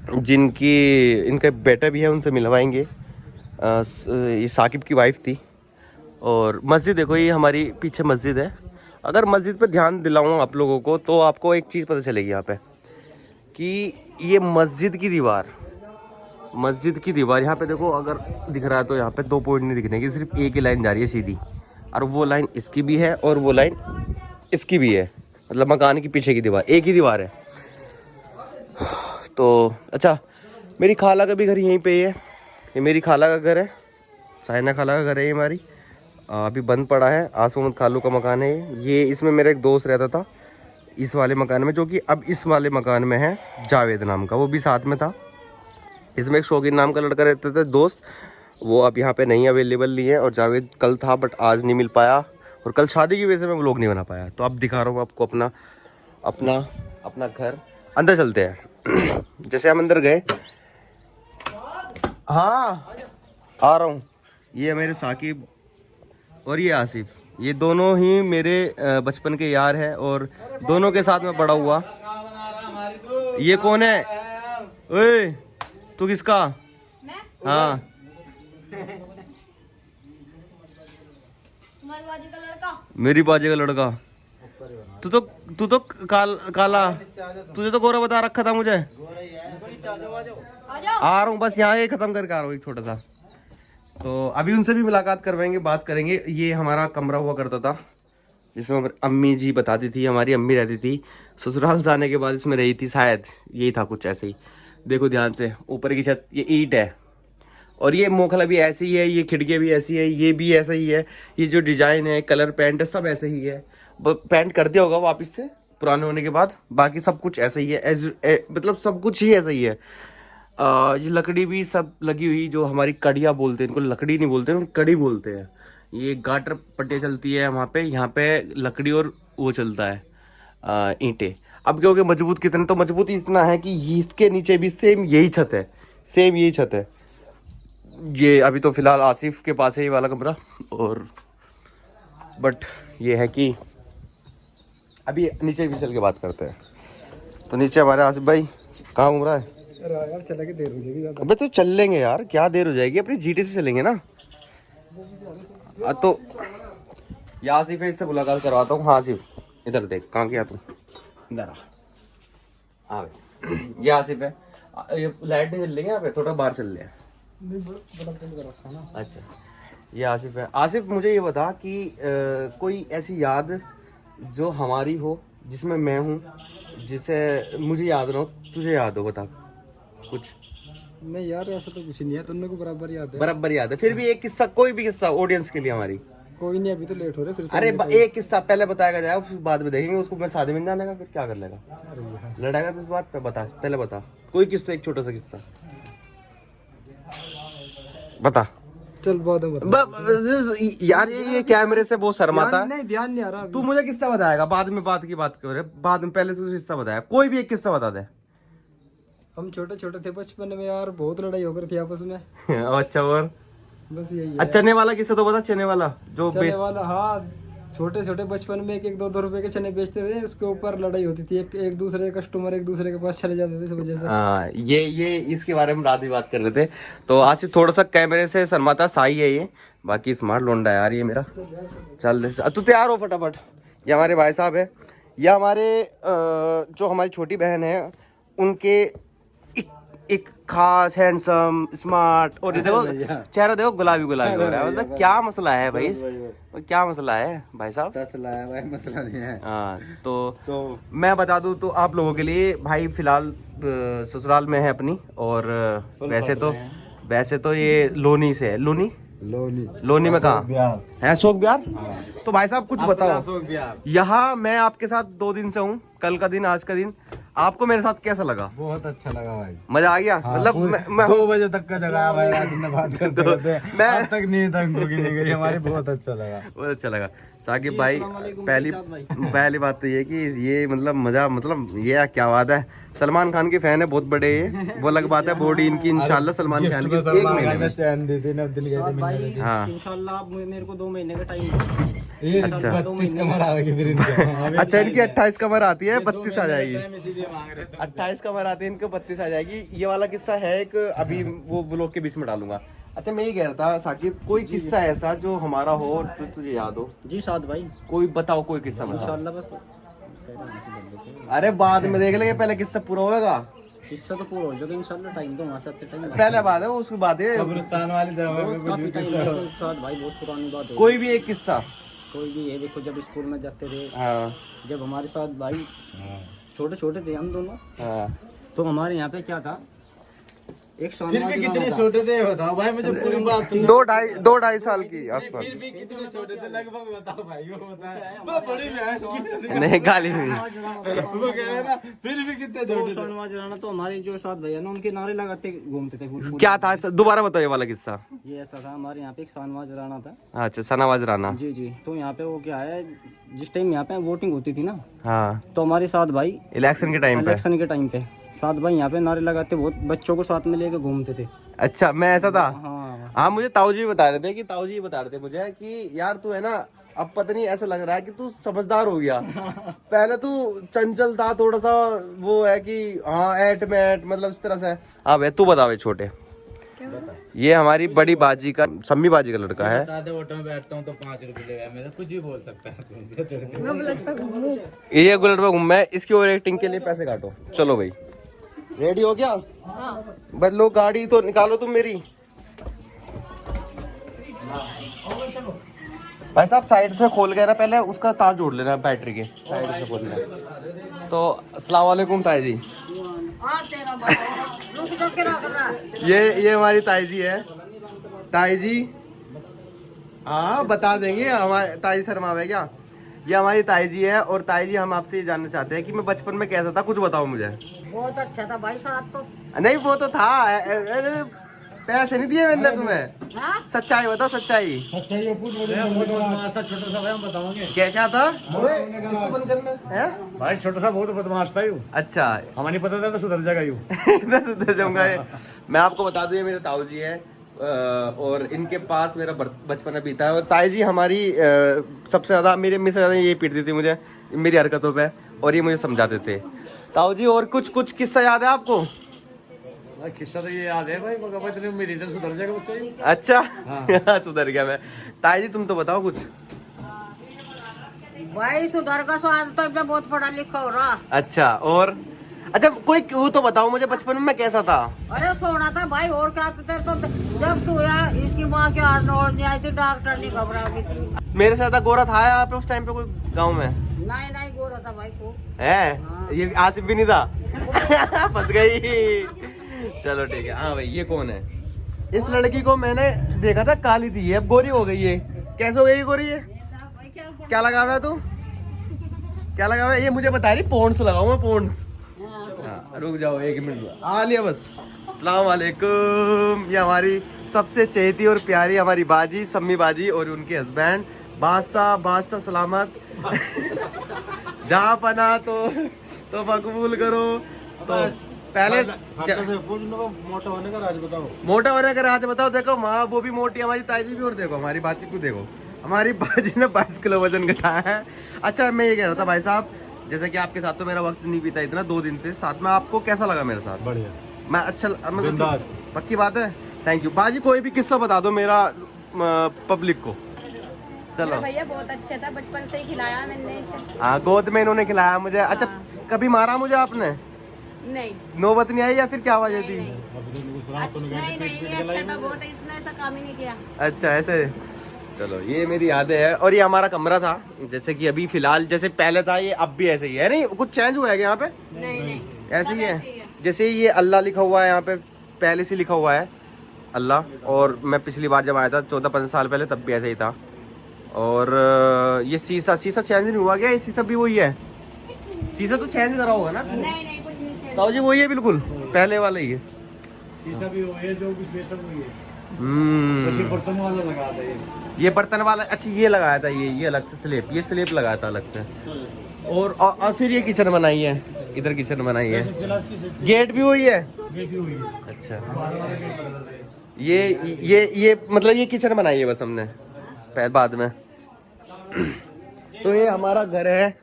इनका बेटा भी है, उनसे मिलवाएंगे। ये साकिब की वाइफ थी। और मस्जिद देखो, ये हमारी पीछे मस्जिद है। अगर मस्जिद पे ध्यान दिलाऊं आप लोगों को तो आपको एक चीज़ पता चलेगी यहाँ पे, कि ये मस्जिद की दीवार यहाँ पे देखो, अगर दिख रहा है तो यहाँ पे 2 पॉइंट नहीं दिखने की, सिर्फ एक ही लाइन जा रही है सीधी, और वो लाइन इसकी भी है और वो लाइन इसकी भी है। मतलब मकान की पीछे की दीवार, एक ही दीवार है। तो अच्छा, मेरी खाला का भी घर यहीं पे ही है। ये मेरी खाला का घर है, साइना खाला का घर है ये हमारी। अभी बंद पड़ा है, आसमत खालू का मकान है ये। इसमें मेरा एक दोस्त रहता था इस वाले मकान में, जो कि अब इस वाले मकान में है, जावेद नाम का, वो भी साथ में था। इसमें एक शौकीन नाम का लड़का रहते थे दोस्त, वो अब यहाँ पे नहीं अवेलेबल नहीं है। और जावेद कल था बट आज नहीं मिल पाया, और कल शादी की वजह से मैं व्लॉग नहीं बना पाया। तो अब दिखा रहा हूँ आपको अपना घर। अंदर चलते हैं। जैसे हम अंदर गए, हाँ आ रहा हूँ। ये मेरे साकिब और ये आसिफ, ये दोनों ही मेरे बचपन के यार हैं, और दोनों के साथ मैं बड़ा हुआ। ये कौन है? ओए तू किसका? हाँ, मेरी बाजी का लड़का। तू तो काला, तुझे तो गोरा बता रखा था मुझे। आ रहा हूँ, बस यहाँ ये खत्म करके आ रहा हूँ एक छोटा सा। तो अभी उनसे भी मुलाकात करवाएंगे, बात करेंगे। ये हमारा कमरा हुआ करता था, जिसमें अम्मी जी बताती थी, हमारी अम्मी रहती थी। ससुराल से आने के बाद इसमें रही थी, शायद यही था कुछ ऐसे ही। देखो ध्यान से, ऊपर की छत ये ईंट है, और ये मोखला भी ऐसी ही है, ये खिड़कियाँ भी ऐसी है, ये भी ऐसा ही है। ये जो डिजाइन है, कलर पेंट है, सब ऐसे ही है। पेंट कर दिया होगा वापस से पुराने होने के बाद, बाकी सब कुछ ऐसा ही है। मतलब सब कुछ ही ऐसा ही है। ये लकड़ी भी सब लगी हुई, जो हमारी कड़ियाँ बोलते हैं, इनको लकड़ी नहीं बोलते हैं, कड़ी बोलते हैं। ये गाटर पट्टियाँ चलती है वहाँ पे, यहाँ पे लकड़ी और वो चलता है ईंटें। अब क्योंकि मजबूत कितने, तो मजबूत इतना है कि इसके नीचे भी सेम यही छत है, सेम यही छत है। ये अभी तो फिलहाल आसिफ के पास है ये वाला कमरा, और बट ये है कि अभी नीचे भी चल के बात करते हैं। तो नीचे हमारे आसिफ भाई कहाँ घूम रहा है? यार चला के देर हो जाएगी ज्यादा। अबे तो चल लेंगे यार, क्या देर हो जाएगी, अपनी जीटी से चलेंगे ना। तो ये आसिफ है, इससे मुलाकात करवाता हूँ। हाँ आसिफ इधर देख, कहाँ गया तू? इधर आ भाई। ये आसिफ है। ये लाइट नहीं चल रही है यहाँ पे, थोड़ा बाहर चल रहे हैं। अच्छा ये आसिफ है। आसिफ मुझे ये बता कि कोई ऐसी याद जो हमारी हो, जिसमें मैं हूँ, जिसे मुझे याद ना हो, तुझे याद हो, बता कुछ। नहीं यार ऐसा तो कुछ नहीं है, तुमने को बराबर याद है। बराबर याद है, फिर भी एक किस्सा, कोई भी किस्सा ऑडियंस के लिए हमारी। कोई नहीं, अभी तो लेट हो रहे फिर से। अरे एक किस्सा पहले बताया जाए, फिर बाद में देखेंगे उसको। मैं शादी में नहीं जाने का, फिर क्या कर लेगा, लड़ाएगा तो इस बात पे। बता पहले बता कोई किस्सा, एक छोटा सा किस्सा बता। चल बहुत यार ये कैमरे से बहुत शर्माता है। नहीं, ध्यान नहीं आ रहा। तू मुझे किस्सा बताएगा, बाद में बात की बात कर, बाद में पहले तू किस्सा बताया, कोई भी एक किस्सा बता दे। हम छोटे छोटे थे बचपन में यार, बहुत लड़ाई हो गई थी आपस में। अच्छा और बस यही है। चने वाला किस्सा तो बता, चने वाला जो चने वाला, हाँ छोटे छोटे बचपन में 1-1, 2-2 रुपए के चने बेचते थे, उसके ऊपर लड़ाई होती थी। एक दूसरे कस्टमर एक दूसरे के पास चले जाते थे इस वजह से। हाँ ये इसके बारे में रात भी बात कर रहे थे। तो आज से थोड़ा सा कैमरे से शर्माता साई है ये, बाकी स्मार्ट लोंडा है यार ये मेरा। चल तू तैयार हो फटाफट। ये हमारे भाई साहब है, ये हमारे जो हमारी छोटी बहन है, उनके एक खास हैंडसम स्मार्ट, और ये देखो चेहरा देखो गुलाबी गुलाबी हो रहा है। मतलब क्या मसला है भाई, क्या मसला है भाई साहब? भाई मसला नहीं है। हाँ तो मैं बता दूं तो आप लोगों के लिए, भाई फिलहाल ससुराल में है अपनी, और वैसे तो ये लोनी से है। लोनी में कहाँ है? शोक बिहार। तो भाई साहब कुछ बताओ, यहाँ मैं आपके साथ 2 दिन से हूँ, कल का दिन आज का दिन, आपको मेरे साथ कैसा लगा? बहुत अच्छा लगा भाई, मजा आ गया। हाँ, मतलब मैं 2 बजे तक का जगह भाई, आज हमने बात करते करते मैं आज तक नींद हमको की नहीं गई हमारी। बहुत अच्छा लगा, बहुत अच्छा लगा। साकिब भाई पहली बात तो ये कि ये मतलब मजा, मतलब ये क्या बात है, सलमान खान के फैन है बहुत बड़े ये, वो अलग बात है। बॉडी इनकी इंशाल्लाह सलमान खान की 1 महीने में चैन दी थी ना, दिल गए थे। हाँ इंशाल्लाह आप मेरे को 2 महीने का टाइम। ये 32 कमर आएगी फिर इनके। अच्छा इनकी 28 कमर आती है, 32 आ जाएगी। 28 कमर आती है इनको, 32 आ जाएगी। ये वाला किस्सा है एक, अभी वो ब्लॉग के बीच में डालूंगा। अच्छा मैं ये कह रहा था साकिब, कोई किस्सा ऐसा जो हमारा हो और तुझे याद हो? जी साद भाई, कोई बताओ, कोई किस्सा बताओ। इंशाल्लाह बस। अरे बाद में देख लेंगे, पहले किस्सा पूरा होगा। किस्सा तो पूरा हो जाएगा इंशाल्लाह, टाइम तो वहां से टाइम पहले बात है, उसकी बात है कब्रिस्तान वाली जगह पे कुछ भी किस्सा। साद भाई बहुत पुरानी बात है। कोई भी एक किस्सा। कोई भी है, देखो जब स्कूल में जाते थे, हाँ जब हमारे साथ भाई छोटे छोटे थे हम दोनों, हाँ तो हमारे यहाँ पे क्या था, एक फिर भी कितने छोटे थे बताओ भाई, मुझे पूरी बात सुनो। 2-2.5 साल की आसपास। फिर भी कितने छोटे थे लगभग बताओ भाई, वो बताए। वो बड़ी बहन नहीं गाली नहीं। वो कह रहे ना, फिर भी कितने छोटे थे। शाहनवाज राणा तो हमारे जो साथ भैया ना, उनके नारे लगाते घूमते थे पूरी। क्या था, दोबारा बताओ ये वाला किस्सा। ये ऐसा था, हमारे यहाँ पे एक शाहनवाज राणा था। अच्छा सनावाज राणा। जी जी, तो यहाँ पे वो क्या है, जिस टाइम यहाँ पे वोटिंग होती थी ना, हाँ तो हमारे साथ भाई इलेक्शन के टाइम पे, इलेक्शन के टाइम पे साथ भाई यहाँ पे नारे लगाते, बहुत बच्चों को साथ में लेके घूमते थे। अच्छा मैं ऐसा था। हाँ हाँ मुझे ताऊजी बता रहे थे कि ताऊजी बता रहे थे मुझे कि यार तू है ना, अब पता नहीं ऐसा लग रहा है कि तू समझदार हो गया। पहले तू चंचल था थोड़ा सा, वो है कि हाँ एट मैट, मतलब इस तरह से। हाँ भाई तू बता भाई छोटे। ये हमारी बड़ी बाजी का, सम्मी बाजी का लड़का है। ऑटो में बैठता हूँ तो 5 रुपए ले, मैं कुछ भी बोल सकता है। ये बुलेट पे घूम, मैं इसकी ओवर एक्टिंग के लिए पैसे काटो। चलो भाई रेडी हो गया? बदलो गाड़ी तो निकालो तुम मेरी। भाई साहब साइड से खोल गए ना, पहले उसका तार जोड़ लेना बैटरी के, साइड से खोलना। तो अस्सलाम वालेकुम ताई जी। ये हमारी ताई जी है। ताई जी हाँ बता देंगे, हमारे ताई शर्मा है क्या? ये हमारी ताई जी है। और ताई जी हम आपसे ये जानना चाहते हैं कि मैं बचपन में कैसा था, कुछ बताओ मुझे। बहुत अच्छा था भाई साहब तो। नहीं वो तो था, पैसे नहीं दिए मैंने तुम्हें। सच्चाई बताओ, सच्चाई क्या क्या था है? भाई छोटा सा बहुत बदमाश था यू। अच्छा हमें नहीं पता था तो सुधर जाएगा यू। सुधर जाऊंगा ये। मैं आपको बता दूं ये मेरे ताऊ जी है और इनके पास मेरा बचपना बीता है। और ताई जी हमारी सबसे ज्यादा मेरी अम्मी से ज्यादा ये पीटती थी मुझे मेरी हरकतों पे, और ये मुझे समझाते थे। ताऊ जी और कुछ किस्सा याद है आपको? किस्सा तो ये याद है भाई, मगर बच्चे मेरी इधर सुधर जाएगा बच्चा ये। अच्छा सुधर गया मैं। ताई जी तुम तो बताओ कुछ। भाई सुधर का स्वाद तो मैं बहुत पढ़ा लिखा हो रहा। अच्छा और अच्छा कोई वो तो बताओ मुझे बचपन में मैं कैसा था? अरे सोना था भाई, और क्या तेरे तो जब तू यार इसकी माँ के हाथ नोड़ नहीं आई थी, डॉक्टर ने घबरा गई थी। मेरे से ज्यादा गोरा था यहाँ पे उस टाइम पे कोई गाँव में? नहीं नहीं गोरा था भाई को है ये आसिफ भी नहीं था। फंस गई। चलो ठीक है। हाँ भाई ये कौन है? इस लड़की को मैंने देखा था काली थी, ये अब गोरी हो गई है। कैसे हो गई गोरी ये? क्या लगा हुआ है तू? क्या लगा हुआ है? ये मुझे बता रही पॉन्ड्स लगाऊं मैं, पॉन्ड्स। हाँ, रुक जाओ 1 मिनट आ लिया बस। अस्सलाम वालेकुम। ये हमारी सबसे चहेती और प्यारी हमारी बाजी सम्मी बाजी और उनके हस्बैंड बादशाह सलामत। जहाँ पना तो मकबूल करो। तो पहले मोटा होने का राज बताओ। मोटा होने का राज बताओ। देखो माँ वो भी मोटी हमारी ताई जी भी, और देखो हमारी बाजी को देखो। हमारी बाजी ने 22 किलो वजन घटाया है। अच्छा मैं ये कह रहा था भाई साहब, जैसे कि आपके साथ तो मेरा वक्त नहीं बीता इतना 2 दिन से साथ में, आपको कैसा लगा मेरे साथ? बढ़िया। मैं अच्छा पक्की बात है। थैंक यू बाजी। कोई भी किस्सा बता दो मेरा पब्लिक को। चलो भैया बहुत अच्छा था, बचपन से ही खिलाया मैंने इसे। हाँ गोद में इन्होंने खिलाया मुझे। अच्छा कभी मारा मुझे आपने? नहीं नौबत नहीं आई या फिर क्या वजह थी? नहीं ये अच्छा था बहुत, इतना ऐसा काम ही नहीं किया। अच्छा ऐसे। चलो ये मेरी यादें है। और ये हमारा कमरा था, जैसे कि अभी फिलहाल जैसे पहले था ये अब भी ऐसे ही है। नहीं कुछ चेंज हुआ है यहाँ पे? नहीं ऐसे ही है। जैसे ये अल्लाह लिखा हुआ है यहाँ पे, पहले से लिखा हुआ है अल्लाह। और मैं पिछली बार जब आया था 14-15 साल पहले तब भी ऐसे ही था। और ये शीशा चेंज नहीं हुआ क्या? ये शीशा भी वही है? शीशा तो चेंज करा होगा ना? नहीं कुछ नहीं। ताऊ जी वही है बिल्कुल पहले वाला ही है। शीशा भी हुई है जो कुछ बेशक हुई है। बर्तन वाला लगा था ये बर्तन वाला। अच्छा ये लगाया था ये अलग से स्लेब, ये स्लेब लगाया था अलग से। और फिर ये किचन बनाई है, इधर किचन बनाई है। गेट भी वही है? अच्छा ये मतलब ये किचन बनाई है बस हमने बाद में। तो ये हमारा घर है।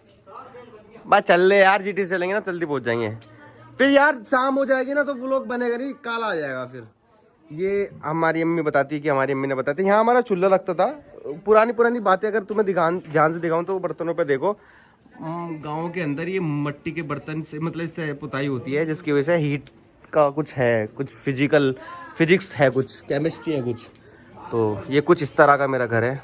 बस चल ले यार, जीटी से चलेंगे ना जल्दी पहुंच जाएंगे। फिर यार शाम हो जाएगी ना तो व्लॉग बनेगा नहीं, काला आ जाएगा फिर। ये हमारी अम्मी बताती है कि हमारी अम्मी ने बताती है यहाँ हमारा चूल्हा लगता था। पुरानी बातें अगर तुम्हें ध्यान से दिखाऊं तो बर्तनों पे देखो। गांव के अंदर ये मिट्टी के बर्तन से मतलब इससे पुताई होती है, जिसकी वजह से हीट का कुछ है, कुछ फिजिक्स है, कुछ केमिस्ट्री है कुछ। तो ये कुछ इस तरह का मेरा घर है।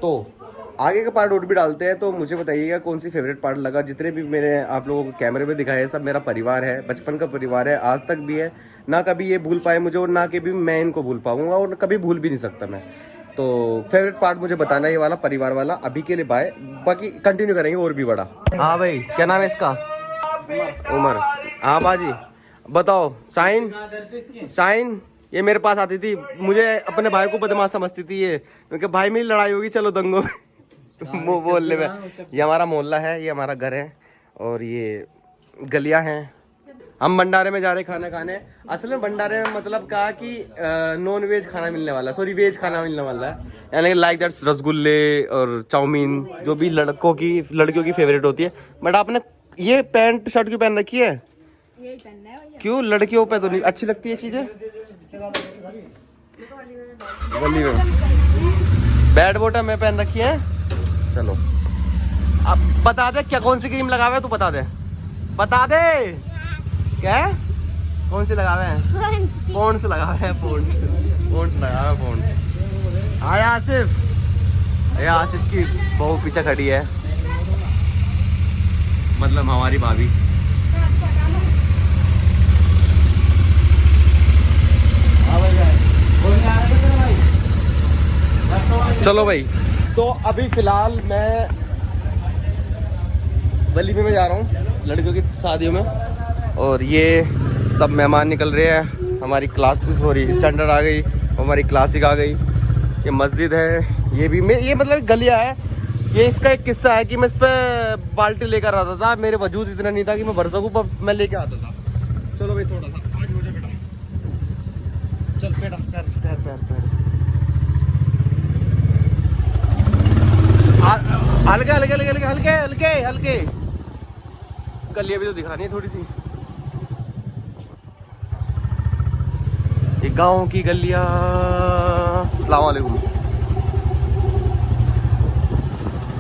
तो आगे का पार्ट और भी डालते हैं। तो मुझे बताइएगा कौन सी फेवरेट पार्ट लगा। जितने भी मैंने आप लोगों को कैमरे में दिखाए हैं सब मेरा परिवार है, बचपन का परिवार है, आज तक भी है। ना कभी ये भूल पाए मुझे और ना कभी मैं इनको भूल पाऊंगा और कभी भूल भी नहीं सकता मैं। तो फेवरेट पार्ट मुझे बताना ये वाला परिवार वाला। अभी के लिए बाय, बाकी कंटिन्यू करेंगे और भी बड़ा। हाँ भाई क्या नाम है इसका? उमर। हाँ बाजी बताओ। साइन ये मेरे पास आती थी, मुझे अपने भाई को बदमाश समझती थी ये, क्योंकि भाई मेरी लड़ाई होगी चलो दंगों में। वो बोलने में। ये हमारा मोहल्ला है, ये हमारा घर है और ये गलियां हैं। हम भंडारे में जा रहे खाना खाने। असल में भंडारे में मतलब कहा कि नॉन वेज खाना मिलने वाला, सॉरी वेज खाना मिलने वाला है, यानी लाइक दैट्स रसगुल्ले और चाउमीन, जो भी लड़कियों की फेवरेट होती है। बट आपने ये पैंट शर्ट क्यों पहन रखी है? यही पहनना है भैया। क्यों? लड़कियों पे तो नहीं अच्छी लगती है चीजें। गली में बैड बॉटम में पहन रखी है। चलो अब बता दे क्या कौन सी क्रीम लगावे है, तू बता दे क्या कौन सी लगावे है? पॉन्ड्स लगावे है, पॉन्ड्स लगावे है, पॉन्ड्स। आया आसिफ की बहू पीछे खड़ी है, मतलब हमारी भाभी। चलो भाई, तो अभी फिलहाल मैं वलीमे में जा रहा हूँ, लड़कियों की शादियों में। और ये सब मेहमान निकल रहे हैं। हमारी क्लासेस हो रही, स्टैंडर्ड आ गई, हमारी क्लासिक आ गई। ये मस्जिद है, ये भी ये मतलब गलिया है। ये इसका एक किस्सा है कि मैं इस पर बाल्टी लेकर आता था, मेरे वजूद इतना नहीं था कि मैं भर सकूँ, पर मैं लेके आता था। चलो भाई थोड़ा सा आगे हो जा बेटा, चल बेटा, पैर पैर पैर पैर हल्के हल्के हल्के हल्के हल्के हल्के हल्के। गलियाँ भी तो दिखानी है थोड़ी सी। ये गाँव की गलियाँ। अस्सलाम वालेकुम।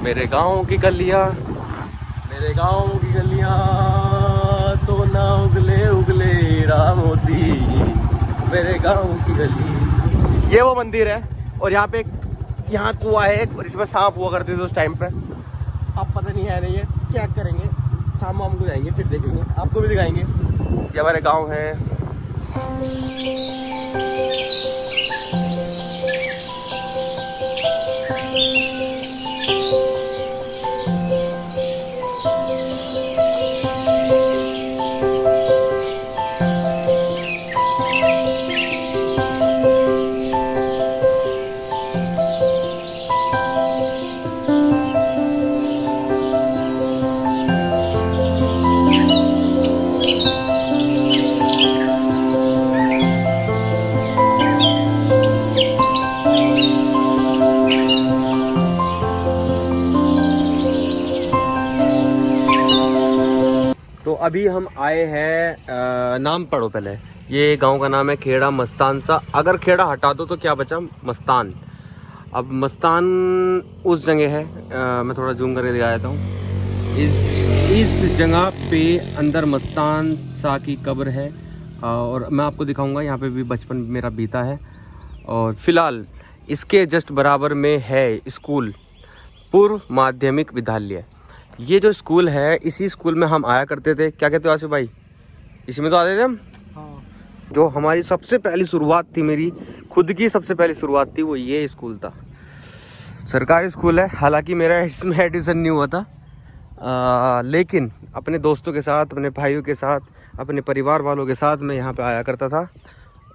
मेरे गाँव की गलियाँ, मेरे गाँव की गलियाँ, सोना उगले उगले हीरा मोती, मेरे गाँव की गली। ये वो मंदिर है और यहाँ पे यहाँ कुआं है और इसमें सांप हुआ करते थे उस टाइम पे। अब पता नहीं है, नहीं है, चेक करेंगे, शाम वाम को जाएंगे फिर देखेंगे, आपको भी दिखाएंगे। ये हमारे गाँव है। तो अभी हम आए हैं, नाम पढ़ो पहले। ये गांव का नाम है खेड़ा मस्तान सा। अगर खेड़ा हटा दो तो क्या बचा? मस्तान। अब मस्तान उस जगह है, मैं थोड़ा जूम करके दिखा देता हूँ। इस जगह पे अंदर मस्तान सा की कब्र है और मैं आपको दिखाऊंगा। यहाँ पे भी बचपन मेरा बीता है। और फिलहाल इसके जस्ट बराबर में है स्कूल, पूर्व माध्यमिक विद्यालय। ये जो स्कूल है, इसी स्कूल में हम आया करते थे। क्या कहते हो आसिफ भाई? इसी में तो आते थे हम। हाँ। जो हमारी सबसे पहली शुरुआत थी, मेरी खुद की सबसे पहली शुरुआत थी, वो ये स्कूल था। सरकारी स्कूल है, हालांकि मेरा इसमें एडमिशन नहीं हुआ था, लेकिन अपने दोस्तों के साथ, अपने भाइयों के साथ, अपने परिवार वालों के साथ मैं यहाँ पे आया करता था।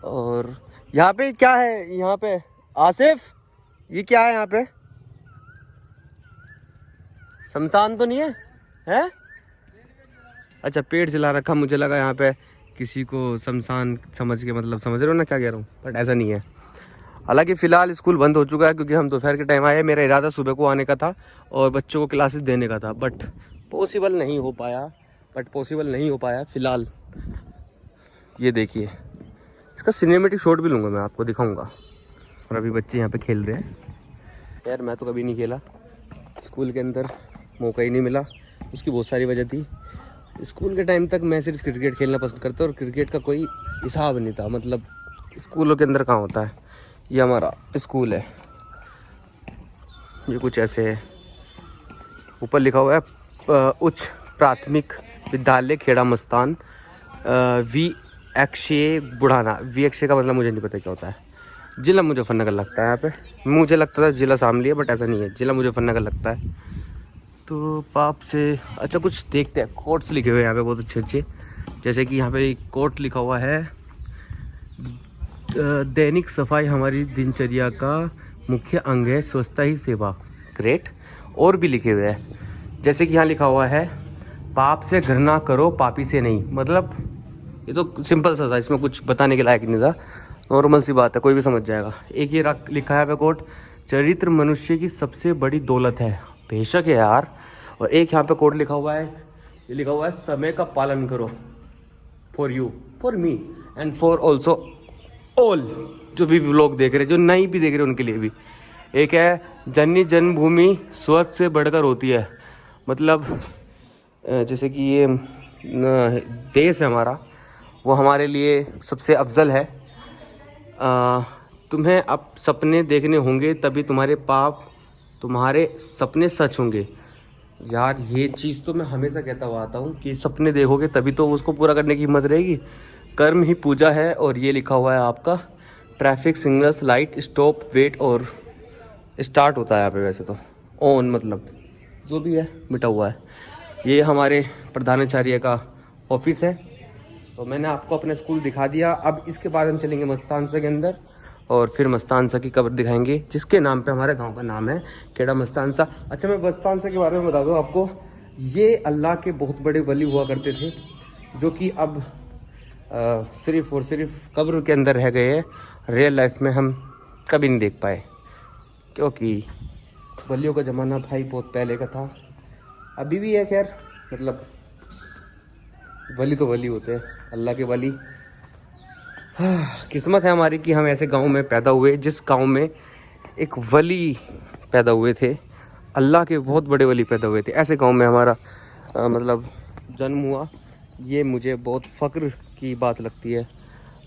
और यहाँ पे क्या है? यहाँ पे आसिफ, ये क्या है यहाँ पे? शमशान तो नहीं है? है? अच्छा, पेड़ जला रखा। मुझे लगा यहाँ पे किसी को शमशान समझ के, मतलब समझ रहे हो ना क्या कह रहा हूँ, बट ऐसा नहीं है। हालांकि फ़िलहाल स्कूल बंद हो चुका है क्योंकि हम दोपहर के टाइम आए। मेरा इरादा सुबह को आने का था और बच्चों को क्लासेस देने का था, बट पॉसिबल नहीं हो पाया। फ़िलहाल ये देखिए, इसका सिनेमेटिक शॉट भी लूँगा, मैं आपको दिखाऊँगा। और अभी बच्चे यहाँ पे खेल रहे हैं। यार मैं तो कभी नहीं खेला स्कूल के अंदर, मौका ही नहीं मिला। उसकी बहुत सारी वजह थी। स्कूल के टाइम तक मैं सिर्फ क्रिकेट खेलना पसंद करता और क्रिकेट का कोई हिसाब नहीं था, मतलब स्कूलों के अंदर कहाँ होता है। ये हमारा स्कूल है, ये कुछ ऐसे है। ऊपर लिखा हुआ है उच्च प्राथमिक विद्यालय खेड़ा मस्तान, वी अक्षय बुढ़ाना। वी अक्षय का मतलब मुझे नहीं पता क्या होता है। जिला मुजफ्फरनगर लगता है यहाँ पे। मुझे लगता था जिला शामली है, बट ऐसा नहीं है, जिला मुजफ्फरनगर लगता है। तो पाप से अच्छा कुछ देखते हैं। कोट्स लिखे हुए हैं यहाँ पे बहुत अच्छे अच्छे, जैसे कि यहाँ पे एक कोट लिखा हुआ है, दैनिक सफाई हमारी दिनचर्या का मुख्य अंग है, स्वच्छता ही सेवा। ग्रेट। और भी लिखे हुए हैं, जैसे कि यहाँ लिखा हुआ है, पाप से घृणा करो, पापी से नहीं। मतलब ये तो सिंपल सा था, इसमें कुछ बताने के लायक नहीं था, नॉर्मल सी बात है, कोई भी समझ जाएगा। एक ये लिखा है यहाँ पे कोट, चरित्र मनुष्य की सबसे बड़ी दौलत है। बेशक है यार। और एक यहाँ पे कोट लिखा हुआ है, ये लिखा हुआ है, समय का पालन करो, for you, for me and for also all. जो भी लोग देख रहे, जो नहीं भी देख रहे, उनके लिए भी। एक है, जननी जन्मभूमि स्वर्ग से बढ़कर होती है। मतलब जैसे कि ये देश है हमारा, वो हमारे लिए सबसे अफजल है। तुम्हें अब सपने देखने होंगे, तभी तुम्हारे सपने सच होंगे। यार ये चीज़ तो मैं हमेशा कहता हुआ आता हूँ कि सपने देखोगे तभी तो उसको पूरा करने की हिम्मत रहेगी। कर्म ही पूजा है। और ये लिखा हुआ है आपका, traffic signals, light, stop, wait और स्टार्ट होता है यहाँ पे। वैसे तो ऑन, मतलब जो भी है मिटा हुआ है। ये हमारे प्रधानाचार्य का ऑफिस है। तो मैंने आपको अपना स्कूल दिखा दिया। अब इसके बाद हम चलेंगे मस्तानसा के अंदर और फिर मस्तानसा की कब्र दिखाएंगे, जिसके नाम पे हमारे गांव का नाम है खेड़ा मस्तानसा। अच्छा, मैं मस्तानसा के बारे में बता दूं आपको, ये अल्लाह के बहुत बड़े वली हुआ करते थे, जो कि अब सिर्फ और सिर्फ कब्र के अंदर रह गए हैं। रियल लाइफ में हम कभी नहीं देख पाए, क्योंकि वलियों का ज़माना भाई बहुत पहले का था। अभी भी है, खैर मतलब वली तो वली होते हैं, अल्लाह के वली। किस्मत है हमारी कि हम ऐसे गांव में पैदा हुए जिस गांव में एक वली पैदा हुए थे, अल्लाह के बहुत बड़े वली पैदा हुए थे। ऐसे गांव में हमारा मतलब जन्म हुआ। ये मुझे बहुत फ़ख्र की बात लगती है।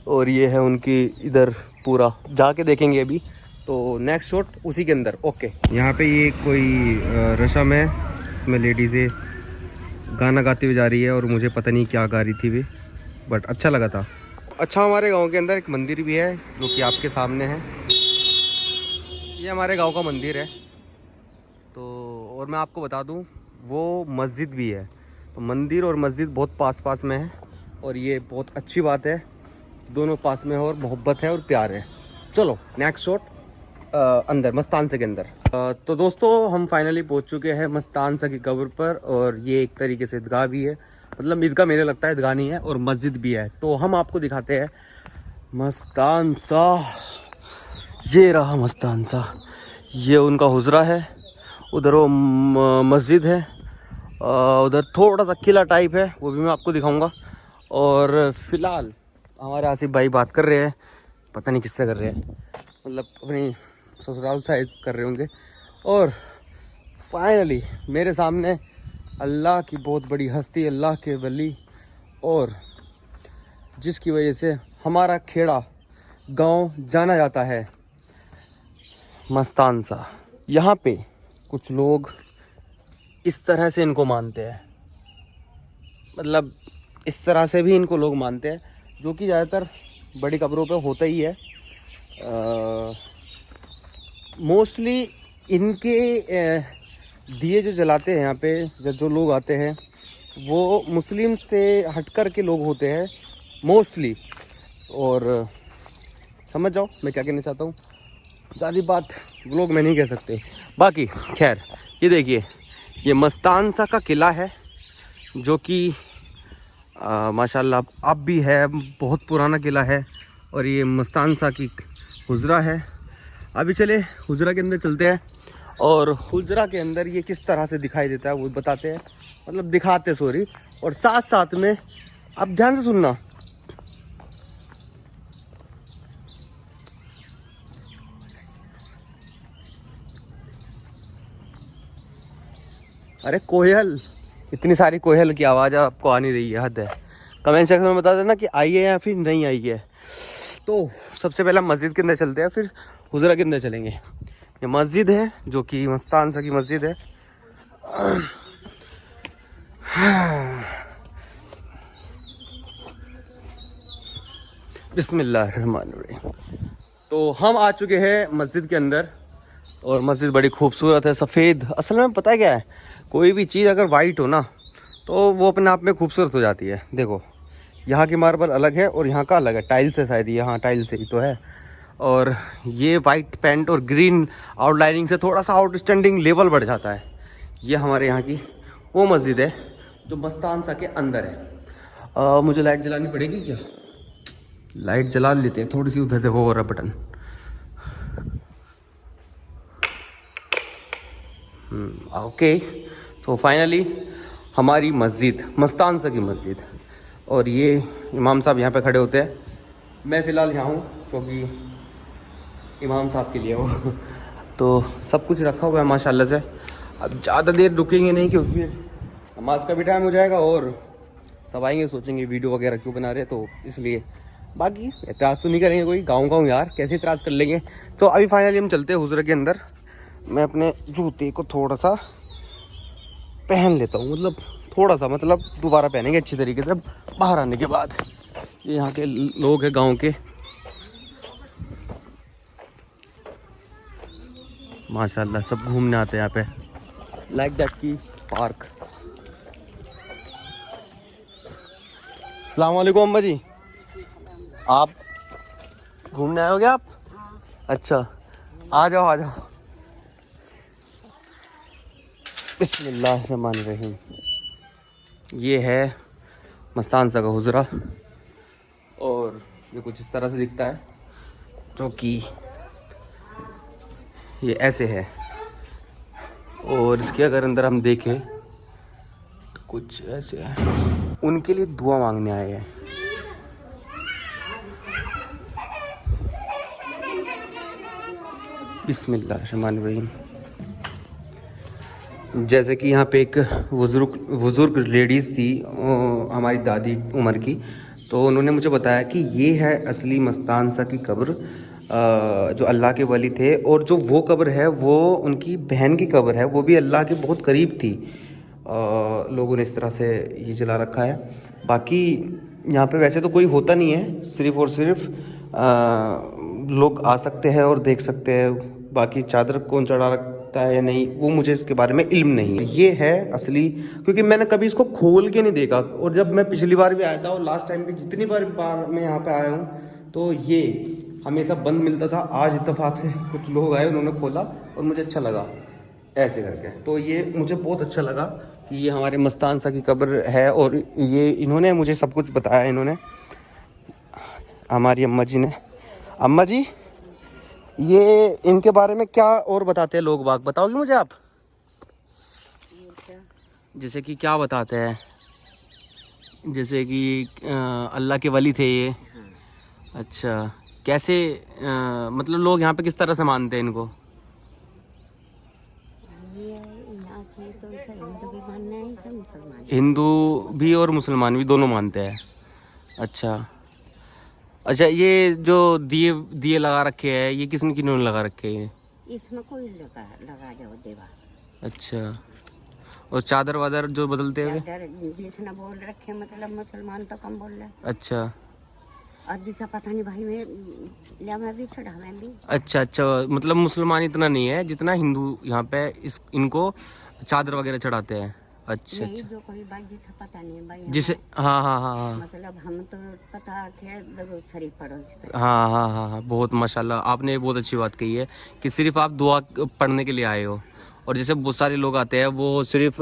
और ये है उनकी इधर पूरा, जाके देखेंगे अभी। तो नेक्स्ट शॉट उसी के अंदर। ओके, यहाँ पे ये कोई रस्म है, इसमें लेडीज़ें गाना गाती हुई जा रही है और मुझे पता नहीं क्या गा रही थी वे, बट अच्छा लगा था। अच्छा, हमारे गांव के अंदर एक मंदिर भी है जो कि आपके सामने है। ये हमारे गांव का मंदिर है। तो और मैं आपको बता दूं, वो मस्जिद भी है। तो मंदिर और मस्जिद बहुत पास पास में है और ये बहुत अच्छी बात है, दोनों पास में है और मोहब्बत है और प्यार है। चलो नेक्स्ट शॉट अंदर मस्तानसा के अंदर। तो दोस्तों, हम फाइनली पहुंच चुके हैं मस्तानसा की कब्र पर और ये एक तरीके से ईदगाह भी है, मतलब ईदगाह मेरे लगता है, ईदगाह नहीं है, और मस्जिद भी है। तो हम आपको दिखाते हैं मस्तानसा। ये रहा मस्तानसा, ये उनका हुजरा है, उधर वो मस्जिद है, उधर थोड़ा सा किला टाइप है, वो भी मैं आपको दिखाऊंगा। और फिलहाल हमारे आसिफ भाई बात कर रहे हैं, पता नहीं किससे कर रहे हैं, मतलब अपनी ससुराल शायद कर रहे होंगे। और फाइनली मेरे सामने अल्लाह की बहुत बड़ी हस्ती, अल्लाह के वली, और जिसकी वजह से हमारा खेड़ा गांव जाना जाता है, मस्तानसा। यहाँ पे कुछ लोग इस तरह से इनको मानते हैं, मतलब इस तरह से भी इनको लोग मानते हैं, जो कि ज़्यादातर बड़ी कब्रों पे होता ही है। मोस्टली इनके दिए जो जलाते हैं यहाँ पे जो लोग आते हैं, वो मुस्लिम से हटकर के लोग होते हैं मोस्टली। और समझ जाओ मैं क्या कहना चाहता हूँ, ज़्यादा बात लोग में नहीं कह सकते। बाकी खैर, ये देखिए, ये मस्तानसा का किला है, जो कि माशाल्लाह अब भी है, बहुत पुराना किला है। और ये मस्तानसा की हुजरा है। अभी चले हुजरा के अंदर चलते हैं और हुजरा के अंदर ये किस तरह से दिखाई देता है वो बताते हैं, मतलब दिखाते सॉरी। और साथ साथ में अब ध्यान से सुनना, अरे कोयल, इतनी सारी कोयल की आवाज़ आपको आ नहीं रही है, हद है। कमेंट सेक्शन में बता देना कि आई है या फिर नहीं आई है। तो सबसे पहले मस्जिद के अंदर चलते हैं, फिर हुजरा के अंदर चलेंगे। ये मस्जिद है जो कि मस्तानसा की मस्जिद है। बिस्मिल्लाहिर्रहमानिर्रहीम। तो हम आ चुके हैं मस्जिद के अंदर और मस्जिद बड़ी खूबसूरत है, सफ़ेद। असल में पता है क्या है, कोई भी चीज़ अगर वाइट हो ना तो वो अपने आप में खूबसूरत हो जाती है। देखो, यहाँ की मार्बल अलग है और यहाँ का अलग है, टाइल्स है शायद, यहाँ टाइल्स ही तो है। और ये वाइट पेंट और ग्रीन आउटलाइनिंग से थोड़ा सा आउटस्टैंडिंग लेवल बढ़ जाता है। ये हमारे यहाँ की वो मस्जिद है जो मस्तानसा के अंदर है। मुझे लाइट जलानी पड़ेगी क्या? लाइट जला लेते हैं थोड़ी सी, उधर देखो हो रहा बटन। ओके, तो फाइनली हमारी मस्जिद, मस्तानसा की मस्जिद। और ये इमाम साहब यहाँ पे खड़े होते हैं। मैं फ़िलहाल यहाँ हूँ क्योंकि इमाम साहब के लिए हो तो सब कुछ रखा हुआ है माशाल्लाह से। अब ज़्यादा देर रुकेंगे नहीं क्योंकि नमाज का भी टाइम हो जाएगा और सब आएंगे सोचेंगे वीडियो वगैरह क्यों बना रहे, तो इसलिए। बाकी एतराज़ तो नहीं करेंगे कोई, गाँव यार कैसे एतराज़ कर लेंगे। तो अभी फाइनली हम चलते हैं हुजरा के अंदर। मैं अपने जूते को थोड़ा सा पहन लेता हूँ, मतलब थोड़ा सा, मतलब दोबारा पहनेंगे अच्छी तरीके से बाहर आने के बाद। ये यहाँ के लोग हैं गांव के, माशाल्लाह सब घूमने आते हैं यहाँ पे। लाइक दैट की पार्क अस्सलाम वालेकुम अम्मा जी। आप घूमने आए हो क्या आप? अच्छा, आ जाओ आ जाओ। बिस्मिल्लाहिर्रहमानिर्रहीम। ये है मस्तान सा का हुजरा और ये कुछ इस तरह से दिखता है, जो कि ये ऐसे है। और इसके अगर अंदर हम देखें तो कुछ ऐसे है। उनके लिए दुआ मांगने आए हैं। बिस्मिल्लाहिर्रहमानिर्रहीम। जैसे कि यहाँ पे एक बुजुर्ग लेडीज़ थी, हमारी दादी उम्र की, तो उन्होंने मुझे बताया कि ये है असली मस्तान सा की कब्र, जो अल्लाह के वली थे। और जो वो कब्र है वो उनकी बहन की कब्र है, वो भी अल्लाह के बहुत करीब थी। लोगों ने इस तरह से ये जला रखा है। बाकी यहाँ पे वैसे तो कोई होता नहीं है, सिर्फ़ और सिर्फ लोग आ सकते हैं और देख सकते हैं। बाकी चादर कौन चढ़ा रखता है या नहीं, वो मुझे इसके बारे में इल्म नहीं है। ये है असली, क्योंकि मैंने कभी इसको खोल के नहीं देखा। और जब मैं पिछली बार भी आया था और लास्ट टाइम भी जितनी बार मैं यहाँ पे आया हूँ, तो ये हमेशा बंद मिलता था। आज इत्तेफाक से कुछ लोग आए, उन्होंने खोला और मुझे अच्छा लगा ऐसे करके। तो ये मुझे बहुत अच्छा लगा कि ये हमारे मस्तान सा की कब्र है। और ये इन्होंने मुझे सब कुछ बताया, इन्होंने, हमारी अम्मा जी ने। अम्मा जी, ये इनके बारे में क्या और बताते हैं लोग बाग, बताओगे मुझे आप? जैसे कि क्या बताते हैं? जैसे कि अल्लाह के वली थे ये। अच्छा, कैसे मतलब लोग यहाँ पे किस तरह से मानते हैं इनको? हिंदू भी और मुसलमान भी दोनों मानते हैं। अच्छा अच्छा, ये जो दिए लगा रखे हैं, ये किन्होंने लगा रखे हैं? इसमें कोई लगा जाओ देवा। अच्छा, और चादर वादर जो बदलते हुए? जिसने बोल रखे मतलब मुसलमान तो कम बोल रहे। अच्छा, और जिसका पता नहीं भाई मैं भी चढ़ावे भी। अच्छा अच्छा, मतलब मुसलमान इतना नहीं है जितना हिंदू यहाँ पे इनको चादर वगैरह चढ़ाते हैं। अच्छा नहीं, अच्छा, जो कोई भाई जिसका पता नहीं भाई जिसे हाँ हाँ हाँ हाँ मतलब हम तो पता के दरूद शरीफ पढ़ो। हाँ हाँ हाँ हाँ, बहुत माशाल्लाह, आपने बहुत अच्छी बात कही है कि सिर्फ आप दुआ पढ़ने के लिए आए हो। और जैसे बहुत सारे लोग आते हैं, वो सिर्फ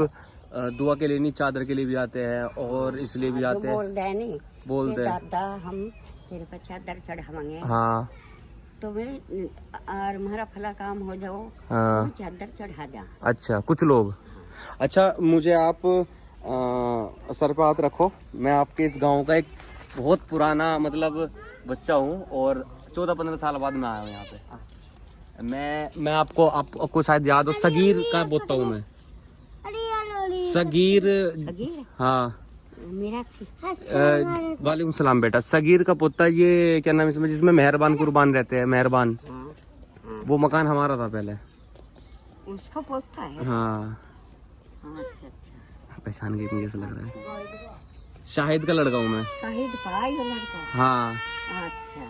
दुआ के लिए नहीं, चादर के लिए भी आते हैं और इसलिए भी आते हैं। बोल रहे नहीं, बोलते हैं दादा हम तेरे पर चादर चढ़ावांगे, हाँ, तो वे और हमारा फला काम हो जाओ, हाँ। तो चादर चढ़ा जा। अच्छा, कुछ लोग। अच्छा, मुझे आप सर पे हाथ रखो। मैं आपके इस गांव का एक बहुत पुराना मतलब बच्चा हूँ और 14-15 साल बाद मैं आया हूँ यहाँ पे। मैं आपको शायद याद हो, सगीर का बोलता हूँ मैं। सगीर, हाँ, वालेकुम सलाम बेटा। सगीर का पोता, ये क्या नाम इसमें, जिसमें मेहरबान कुर्बान रहते हैं, मेहरबान, वो मकान हमारा था पहले। उसका पोता है? हाँ, अच्छा, पहचान गई मुझे, ऐसा लग रहा है। शाहिद का लड़का हूँ मैं। शाहिद भाई का लड़का? हाँ। अच्छा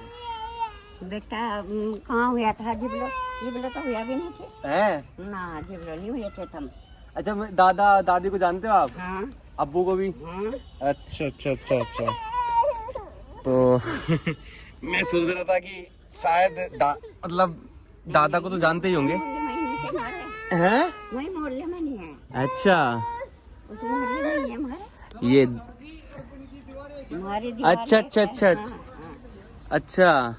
बेटा, कहाँ हुआ था? जिबलो तो हुआ भी नहीं थे। है ना, जिबलो नहीं हुए थे तुम। अच्छा, दादा दादी को जानते हो आप? हाँ। अब्बू को भी? हाँ। अच्छा अच्छा अच्छा अच्छा। तो मैं सोच रहा था कि शायद मतलब दादा को तो जानते ही होंगे। हैं? वही मोहल्ले में नहीं है। अच्छा, उस मोहल्ले में नहीं है हमारे। ये हमारे अच्छा अच्छा अच्छा अच्छा अच्छा।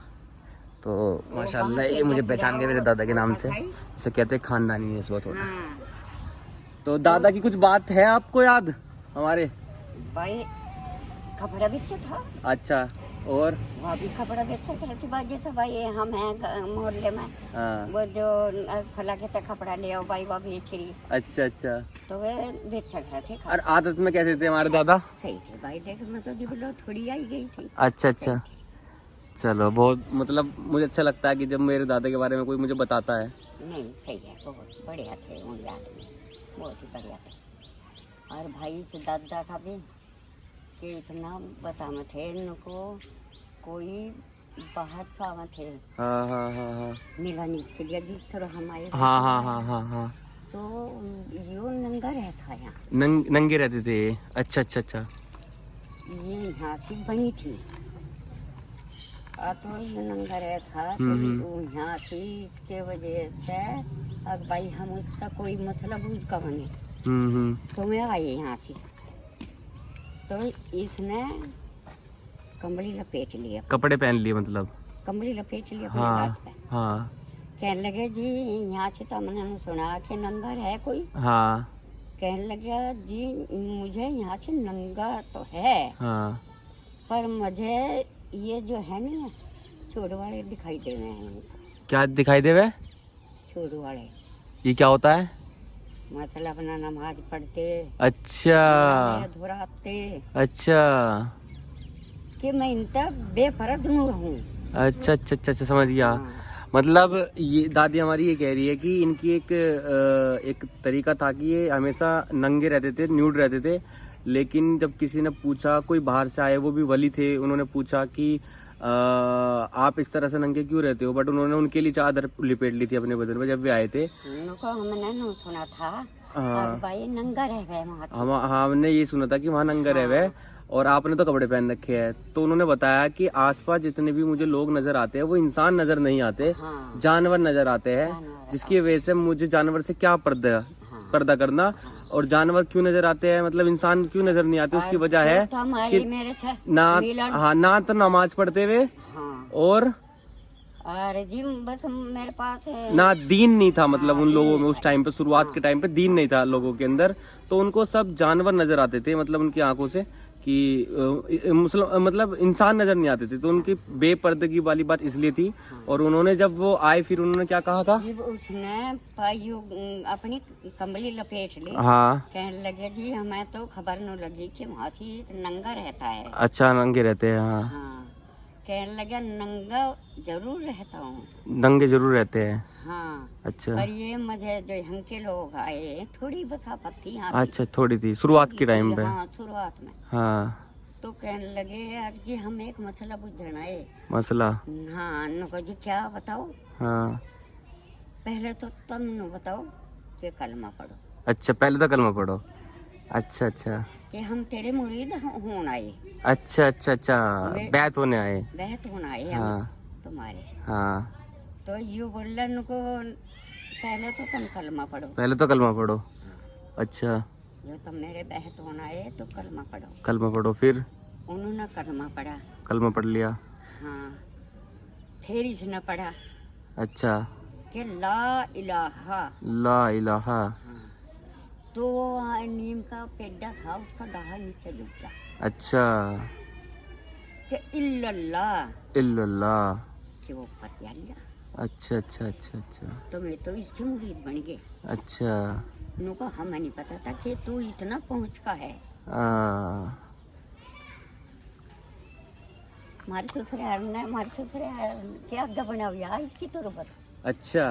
तो माशाल्लाह, ये मुझे पहचान गए मेरे दादा के नाम से। इसे कहते हैं खानदानी है इस बात होता। तो दादा की कुछ बात है आपको याद हमारे? भाई कपड़ा बेचे था। अच्छा, और वहाँ भी कपड़ा बेचे थे भाई, जैसे भाई हम हैं मोहल्ले में। हाँ। वो जो फला के कपड़ा ले आओ भाई, वो बेच रही। अच्छा अच्छा, तो वे बेच रहे थे। और आदत में कैसे थे हमारे दादा? सही थे भाई, देख मतलब जिबलो थोड़ी आई गई थी। अच्छा अच्छा, चलो, बहुत मतलब मुझे अच्छा लगता है कि जब मेरे दादा के बारे में कोई मुझे बताता है। नहीं सही है, बहुत बढ़िया थे उन आदमी, बहुत ही बढ़िया थे। और भाई से दादा का भी कि इतना बताना थे इनको, कोई बाहर से आवा थे। हाँ हाँ हाँ हाँ मिलानी के लिए जिस तरह हम आए। हाँ हाँ हाँ हाँ हाँ। तो यो नंगा रहता यहाँ। नंगे रहते थे? अच्छा अच्छा अच्छा। ये यहाँ से बनी थी। तो ये नंगा रहा था तो वो यहाँ थी, इसके वजह से अब भाई हम उसका कोई मसला बूझ का बने तो मैं आई यहाँ से, तो इसने कंबली लपेट लिया, कपड़े पहन लिए मतलब। कंबली लपेट लिया अपने हाँ हाथ पे। हाँ कहने लगे जी यहाँ से तो हमने सुना कि नंगा है कोई। हाँ कहने लगा जी मुझे यहाँ से नंगा तो है, हाँ पर मुझे ये जो है ना छोड़ वाले दिखाई दे रहे हैं। क्या दिखाई देवे? छोड़ वाले ये क्या होता है? मतलब अपना नमाज पढ़ते, अच्छा धुराते अच्छा कि मैं इनका बेफर्ज नूर हूँ। अच्छा अच्छा अच्छा अच्छा, समझ गया। मतलब ये दादी हमारी ये कह रही है कि इनकी एक तरीका था कि ये हमेशा नंगे रहते थे, न्यूड रहते थे, लेकिन जब किसी ने पूछा, कोई बाहर से आए, वो भी वली थे, उन्होंने पूछा कि आप इस तरह से नंगे क्यों रहते हो, बट उन्होंने उनके लिए चादर लिपेट ली थी अपने बदन में जब वे आए थे। उनको हमने न सुना था अब भाई नंगा रह गए वहाँ। हमने ये सुना था कि वहाँ नंगा रह गए और आपने तो कपड़े पहन रखे हैं। तो उन्होंने बताया कि आसपास जितने भी मुझे लोग नजर आते हैं वो इंसान नजर नहीं आते, जानवर नजर आते हैं, जिसकी वजह से मुझे जानवर से क्या पर्दा करना। और जानवर क्यों नजर आते हैं, मतलब इंसान क्यों नजर नहीं आते, उसकी वजह है कि ना तो नमाज पढ़ते हुए और अरे जी बस मेरे पास है ना दीन नहीं था, मतलब उन लोगों में उस टाइम पे, शुरुआत के टाइम पे दीन नहीं था लोगों के अंदर, तो उनको सब जानवर नजर आते थे, मतलब उनकी आंखों से कि मतलब इंसान नजर नहीं आते थे। तो उनकी बेपर्दगी वाली बात इसलिए थी। और उन्होंने जब वो आए फिर उन्होंने क्या कहा था? उसने अपनी कंबली लपेट ली। हाँ कहने लगे जी हमें तो खबर न लगी कि वहाँ से नंगा रहता है। अच्छा नंगे रहते हैं। हाँ, हाँ। कहने लगा नंगा जरूर रहता हूँ। नंगे जरूर रहते हैं। हाँ अच्छा पर ये मुझे जो यहाँ के लोग आए थोड़ी बसापत थी यहाँ अच्छा, थोड़ी थी शुरुआत के टाइम पे। हाँ शुरुआत में। हाँ तो कहने लगे आज जी हम एक मसला बुझना है। मसला? हाँ नुको जी क्या बताओ? हाँ पहले तो तुम न बताओ कि कलमा पढ़ो। अच्छा पहले तो कलमा पढ़ो। अच्छा अच्छा कि हम तेरे मुरीद होने आए। अच्छा अच्छा अच्छा, बैत होने आए। बैत होने आए हाँ तुम्हारे। हाँ तो यू बोल को पहले तो तुम कलमा पढ़ो। पहले तो कलमा पढ़ो। अच्छा जो तुम मेरे बहत होना आए तो कलमा पढ़ो। कलमा पढ़ो। फिर उन्होंने कलमा पढ़ा। कलमा पढ़ लिया। हाँ फिर इसने पढ़ा अच्छा कि ला इलाहा। ला इलाहा। तो नीम का पेड़ा था उसका डाहा नीचे डूब गया। अच्छा कि इल्लल्लाह। इल्लल्लाह कि वो ऊपर जा लिया। अच्छा अच्छा अच्छा अच्छा तो मैं तो इसकी मुरीद बन गए। अच्छा उनको हमें नहीं पता था कि तू इतना पहुंच का है। हमारे ससुराल ने क्या अड्डा बना हुआ इसकी तुरबत। अच्छा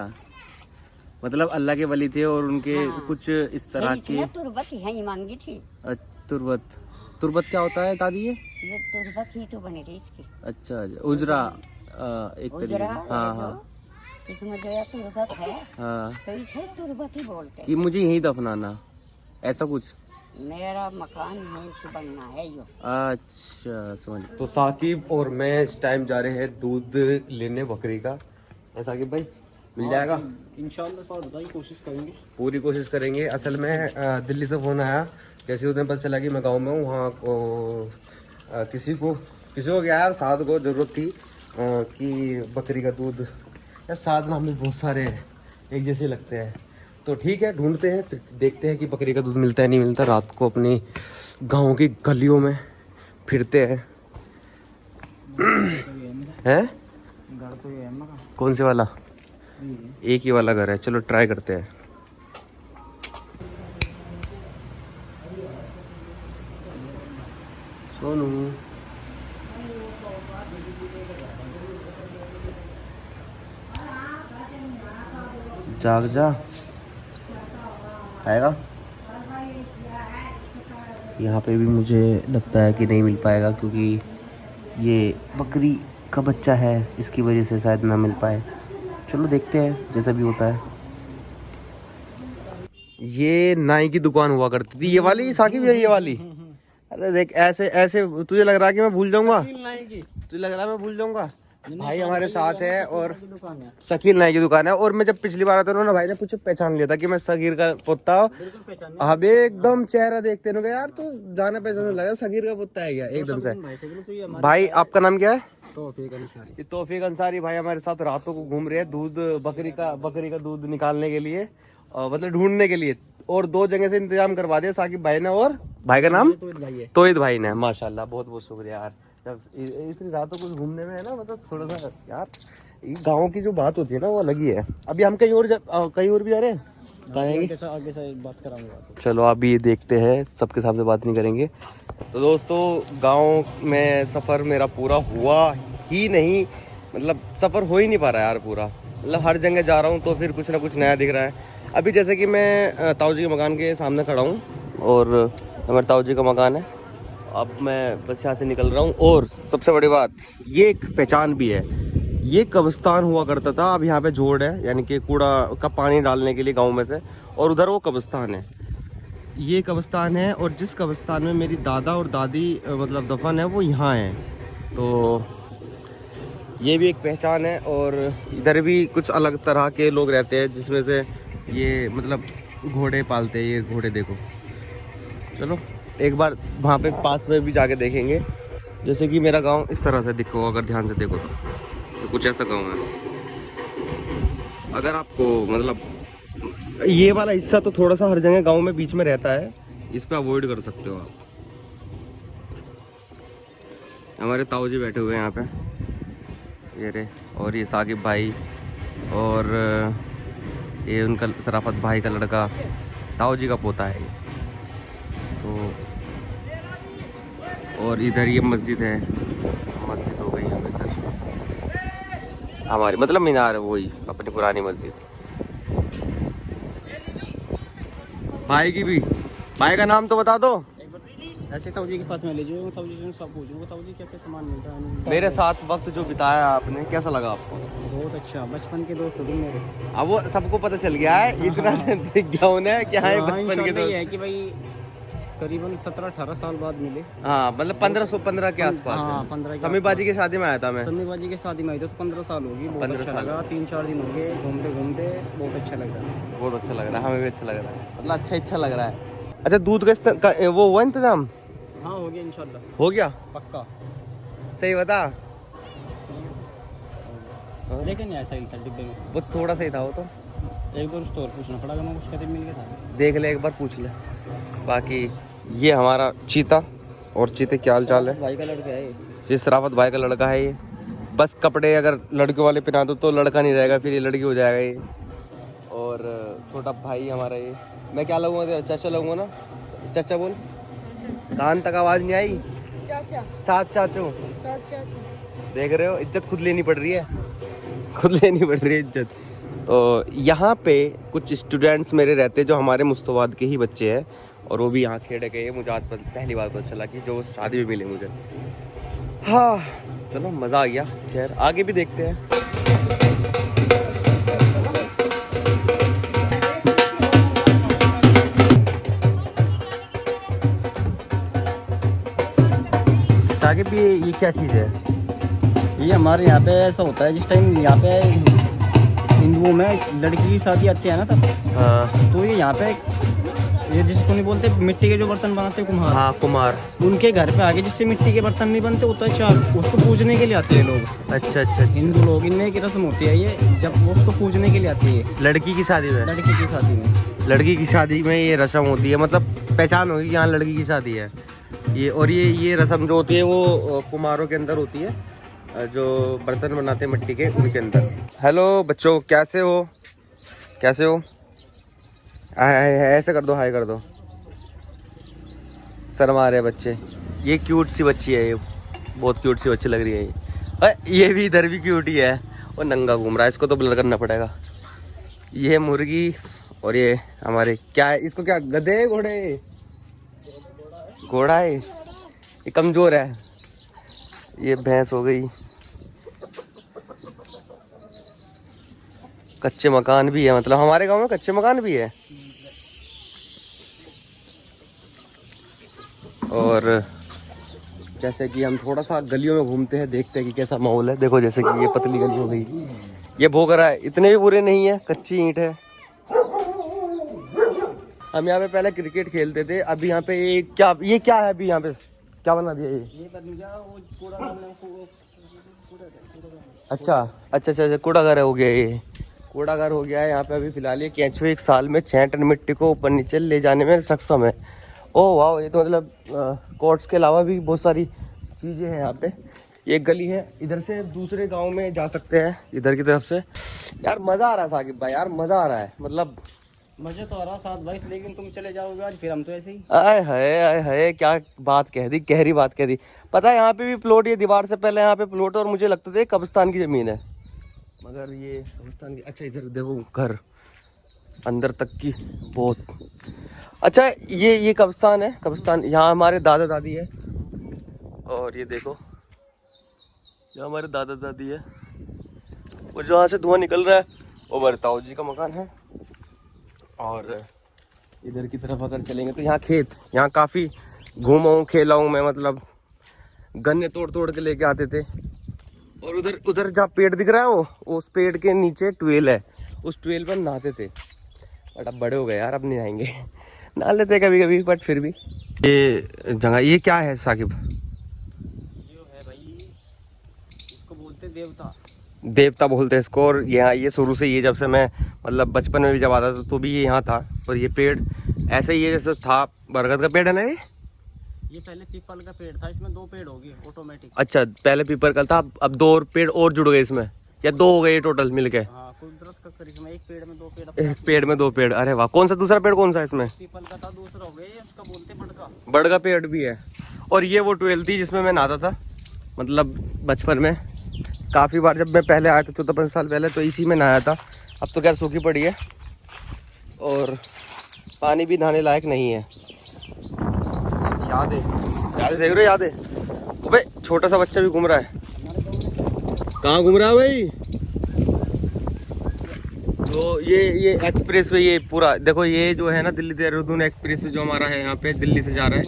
मतलब अल्लाह के वली थे और उनके कुछ इस तरह की तुरबत यही मांगी थी। तुरबत? तुरबत क्या होता है दादी? ये तुरबत ही तो बनी थी इसकी। अच्छा उजरा एक तरीके। हाँ हाँ इसमें जो है तुरबत है। हाँ तो इसे तुरबत ही बोलते हैं कि मुझे यहीं दफनाना, ऐसा कुछ। मेरा मकान यहीं से बनना है यो। अच्छा समझ। तो साकिब और मैं इस टाइम जा रहे हैं दूध लेने बकरी का। साकिब भाई मिल जाएगा इंशाल्लाह? कोशिश करेंगे, पूरी कोशिश करेंगे। असल में दिल्ली से फ़ोन आया, जैसे उन्हें पता चला कि मैं गांव में हूँ, वहाँ किसी को क्या यार साथ को ज़रूरत थी कि बकरी का दूध, यार साथ ना हमें बहुत सारे एक जैसे लगते हैं। तो ठीक है ढूंढते हैं, फिर देखते हैं कि बकरी का दूध मिलता है नहीं मिलता। रात को अपनी गाँव की गलियों में फिरते हैं। हैं कौन से वाला? एक ही वाला घर है, चलो ट्राई करते हैं। सोनू जाग जा, आएगा? यहाँ पे भी मुझे लगता है कि नहीं मिल पाएगा क्योंकि ये बकरी का बच्चा है, इसकी वजह से शायद ना मिल पाए। चलो देखते हैं जैसा भी होता है। ये नाई की दुकान हुआ करती थी, ये वाली साकिब, ये वाली। अरे देख ऐसे ऐसे तुझे लग रहा है कि मैं भूल जाऊंगा, तुझे लग रहा है मैं भूल जाऊंगा। भाई हमारे साथ है और शकील नाई की दुकान है। और मैं जब पिछली बार आता था ना भाई ने कुछ पहचान लिया था कि मैं सगीर का पुत्ता। अब एकदम चेहरा देखते ना यार तू जाना पहचान लगा सगीर का पुत्ता है क्या एकदम से। भाई आपका नाम क्या है? ये तौफीक अंसारी भाई हमारे साथ रातों को घूम रहे हैं दूध बकरी का दूध निकालने के लिए, मतलब ढूंढने के लिए। और 2 जगह से इंतजाम करवा दिया साकिब भाई ने और भाई का नाम तोहिद भाई ने। माशाल्लाह बहुत बहुत शुक्रिया यार। जब इतनी रातों को घूमने में है ना मतलब थोड़ा सा यार गाँव की जो बात होती है ना वो अलग ही है। अभी हम कहीं और भी जा रहे हैं, आगे से बात कराऊंगा। चलो अभी ये देखते हैं, सबके सामने बात नहीं करेंगे। तो दोस्तों गांव में सफ़र मेरा पूरा हुआ ही नहीं, मतलब सफ़र हो ही नहीं पा रहा है यार पूरा। मतलब हर जगह जा रहा हूँ तो फिर कुछ ना कुछ नया दिख रहा है। अभी जैसे कि मैं ताऊ जी के मकान के सामने खड़ा हूँ और हमारे ताऊ जी का मकान है। अब मैं बस यहाँ से निकल रहा हूँ। और सबसे बड़ी बात ये एक पहचान भी है, ये कब्रिस्तान हुआ करता था। अब यहाँ पे जोड़ है यानी कि कूड़ा का पानी डालने के लिए गांव में से, और उधर वो कब्रिस्तान है। ये कब्रिस्तान है और जिस कब्रिस्तान में मेरी दादा और दादी मतलब दफन है वो यहाँ है। तो ये भी एक पहचान है। और इधर भी कुछ अलग तरह के लोग रहते हैं जिसमें से ये मतलब घोड़े पालते हैं। ये घोड़े देखो, चलो एक बार वहाँ पे पास में भी जाके देखेंगे। जैसे कि मेरा गांव इस तरह से दिखो, अगर ध्यान से देखो तो कुछ ऐसा गांव है। अगर आपको मतलब ये वाला हिस्सा तो थोड़ा सा हर जगह गांव में बीच में रहता है, इस पे अवॉइड कर सकते हो आप। हमारे ताऊ जी बैठे हुए हैं यहाँ पे, ये रे, और ये साकिब भाई और ये उनका शराफत भाई का लड़का, ताऊ जी का पोता है ये। तो और इधर ये मस्जिद है, मस्जिद हो गई हम इधर हमारी, मतलब मीनार है वही अपनी पुरानी मस्जिद। भाई की भी, भाई का नाम तो बता दो। ऐसे ताऊ जी के पास में ले जाओ, ताऊ जी से सब पूछूंगा ताऊ जी क्या क्या सामान मिल रहा है। मेरे साथ वक्त जो बिताया आपने कैसा लगा आपको? बहुत अच्छा, बचपन के दोस्त हो तुम मेरे। अब वो सबको पता चल गया है, इतना दिख गया उन्हें क्या है बचपन के दोस्त है कि भाई करीबन 17-18 साल बाद मिले। हाँ मतलब 1515 के आसपास। हाँ 15 समी बाजी की शादी में आया था मैं। समी बाजी की शादी में आई तो 15 साल होगी। बहुत 15 अच्छा साल लगा, 3-4 दिन हो गए घूमते घूमते, बहुत अच्छा लग रहा है। बहुत अच्छा लग रहा है, हमें भी अच्छा लग रहा है, मतलब अच्छा लग रहा है। अच्छा दूध का वो हुआ इंतजाम? हाँ हो गया इंशाल्लाह, हो गया पक्का। सही बता। लेकिन ऐसा ही था डिब्बे में, वो थोड़ा सही था वो तो। एक बार उसको और पूछना पड़ेगा, मैं कुछ करीब मिल गया था। देख ले एक बार, पूछ ले। बाकी ये हमारा चीता, और चीते क्या हाल चाल है? भाई का लड़का है ये शराफत भाई का लड़का है ये। बस कपड़े अगर लड़के वाले पहना दो तो लड़का नहीं रहेगा, फिर ये लड़की हो जाएगा ये। और छोटा भाई हमारा ये, मैं क्या लगूंगा? चाचा लगूंगा ना? चाचा बोल, कान तक आवाज नहीं आई। चाचा, साथ चाचू, साथ चाचा। देख रहे हो, इज्जत खुद लेनी पड़ रही है, खुद लेनी पड़ रही है इज्जत। तो यहाँ पे कुछ स्टूडेंट्स मेरे रहते हैं जो हमारे मुस्तवाद के ही बच्चे हैं, और वो भी यहाँ खेड़े गए। मुझे आज पहली बार पता चला कि जो शादी में मिले मुझे। हाँ चलो मज़ा आ गया। खैर आगे भी देखते हैं। साकिब भी ये क्या चीज़ है? ये हमारे यहाँ पे ऐसा होता है, जिस टाइम यहाँ पे हिंदुओं में लड़की की शादी आती है ना तब, हाँ तो ये यहाँ पे ये जिसको नहीं बोलते मिट्टी के जो बर्तन बनाते हैं कुम्हार, हाँ कुमार, उनके घर पे आगे जिससे मिट्टी के बर्तन नहीं बनते होता है चार, उसको पूजने के लिए आते हैं लोग। अच्छा अच्छा। हिंदू लोग, इनमें एक रस्म होती है ये, जब वो उसको पूजने के लिए आती है लड़की की शादी में? लड़की की शादी में। लड़की की शादी में ये रस्म होती है, मतलब पहचान होगी यहाँ लड़की की शादी है ये। और ये रस्म जो होती है वो कुम्हारों के अंदर होती है, जो बर्तन बनाते हैं मिट्टी के, उनके अंदर। हेलो बच्चों, कैसे हो? कैसे हो? ऐसे कर दो, हाय कर दो। शर्मा रहे बच्चे। ये क्यूट सी बच्ची है, ये बहुत क्यूट सी बच्ची लग रही है ये भी इधर भी क्यूट ही है, और नंगा घूम रहा है, इसको तो ब्लर करना पड़ेगा। ये मुर्गी, और ये हमारे क्या है, इसको क्या गधे घोड़े? घोड़ा है ये, कमजोर है। ये भैंस हो गई। कच्चे मकान भी है, मतलब हमारे गांव में कच्चे मकान भी है। और जैसे कि हम थोड़ा सा गलियों में घूमते हैं, देखते हैं कि कैसा माहौल है। देखो जैसे कि ये पतली गली हो गई, ये भोगरा है, इतने भी बुरे नहीं है, कच्ची ईंट है। हम यहाँ पे पहले क्रिकेट खेलते थे, अभी यहाँ पे ये क्या है, अभी यहाँ पे क्या बना दिया ये? अच्छा कूड़ा घर हो गया, ये कूड़ा घर हो गया है यहाँ पे। अभी फिलहाल ये केंचुए 1 साल में 6 टन मिट्टी को ऊपर नीचे ले जाने में सक्षम है। ओह वाह, ये तो मतलब कोर्ट्स के अलावा भी बहुत सारी चीज़ें हैं यहाँ पे। ये गली है, इधर से दूसरे गांव में जा सकते हैं, इधर की तरफ से। यार मज़ा आ रहा है साकिब भाई, यार मज़ा आ रहा है, मतलब मजे तो आ रहा साथ भाई, लेकिन तुम चले जाओगे आज, फिर हम तो ऐसे ही। आय हाय क्या बात कह दी, गहरी बात कह दी। पता है यहाँ पे भी प्लॉट, ये दीवार से पहले यहाँ पे प्लॉट, और मुझे लगता था कब्रिस्तान की ज़मीन है, मगर ये कब्रिस्तान की। अच्छा इधर देखो घर अंदर तक की, बहुत अच्छा। ये कब्रिस्तान है, कब्रिस्तान यहाँ हमारे दादा दादी है। और ये देखो यहाँ हमारे दादा दादी है, और जहाँ से धुआं निकल रहा है वो मेरे ताऊ जी का मकान है। और इधर की तरफ अगर चलेंगे तो यहाँ खेत, यहाँ काफ़ी घूमा हूँ, खेला हूँ मैं, मतलब गन्ने तोड़ तोड़ के लेके आते थे। और उधर जहाँ पेड़ दिख रहा है वो, उस पेड़ के नीचे ट्वेल है, उस ट्वेल पर नहाते थे। बट अब बड़े हो गए यार, अब नहीं नहाएंगे, नहा लेते कभी कभी, बट फिर भी। ये जगह ये क्या है साकिब? जो है भाई, इसको बोलते देवता, देवता बोलते हैं इसको। और यहाँ ये शुरू से, ये जब से मैं मतलब बचपन में भी जब आता था तो भी ये यहाँ था। और ये पेड़ ऐसे ही है जैसे था, बरगद का पेड़ है ना ये पहले पीपल का पेड़ था, इसमें 2 पेड़ हो गए ऑटोमेटिक। अच्छा पहले पीपल का था, अब 2 पेड़ और जुड़ गए इसमें, या 2 हो गए टोटल मिलके? हाँ, कुदरत का करिश्मा, एक पेड़ में 2 पेड़। एक पेड़ में 2 पेड़, अरे वाह। कौन सा दूसरा पेड़ कौन सा है इसमें? पीपल का था, दूसरा हो गया, इसका बोलते बड़का। बड़का पेड़ भी है। और ये वो ट्वेल थी जिसमें मैं नहाता था, मतलब बचपन में काफ़ी बार। जब मैं पहले आया था 14-15 साल पहले, तो इसी में नहाया था। अब तो खैर सूखी पड़ी है और पानी भी नहाने लायक नहीं है। याद देख रहे, याद है। अबे छोटा सा बच्चा भी घूम रहा है, कहाँ घूम रहा है भाई? तो ये एक्सप्रेस वे, ये पूरा देखो, ये जो है ना दिल्ली देहरादून एक्सप्रेस वे जो हमारा है, यहाँ पे दिल्ली से जा रहा है,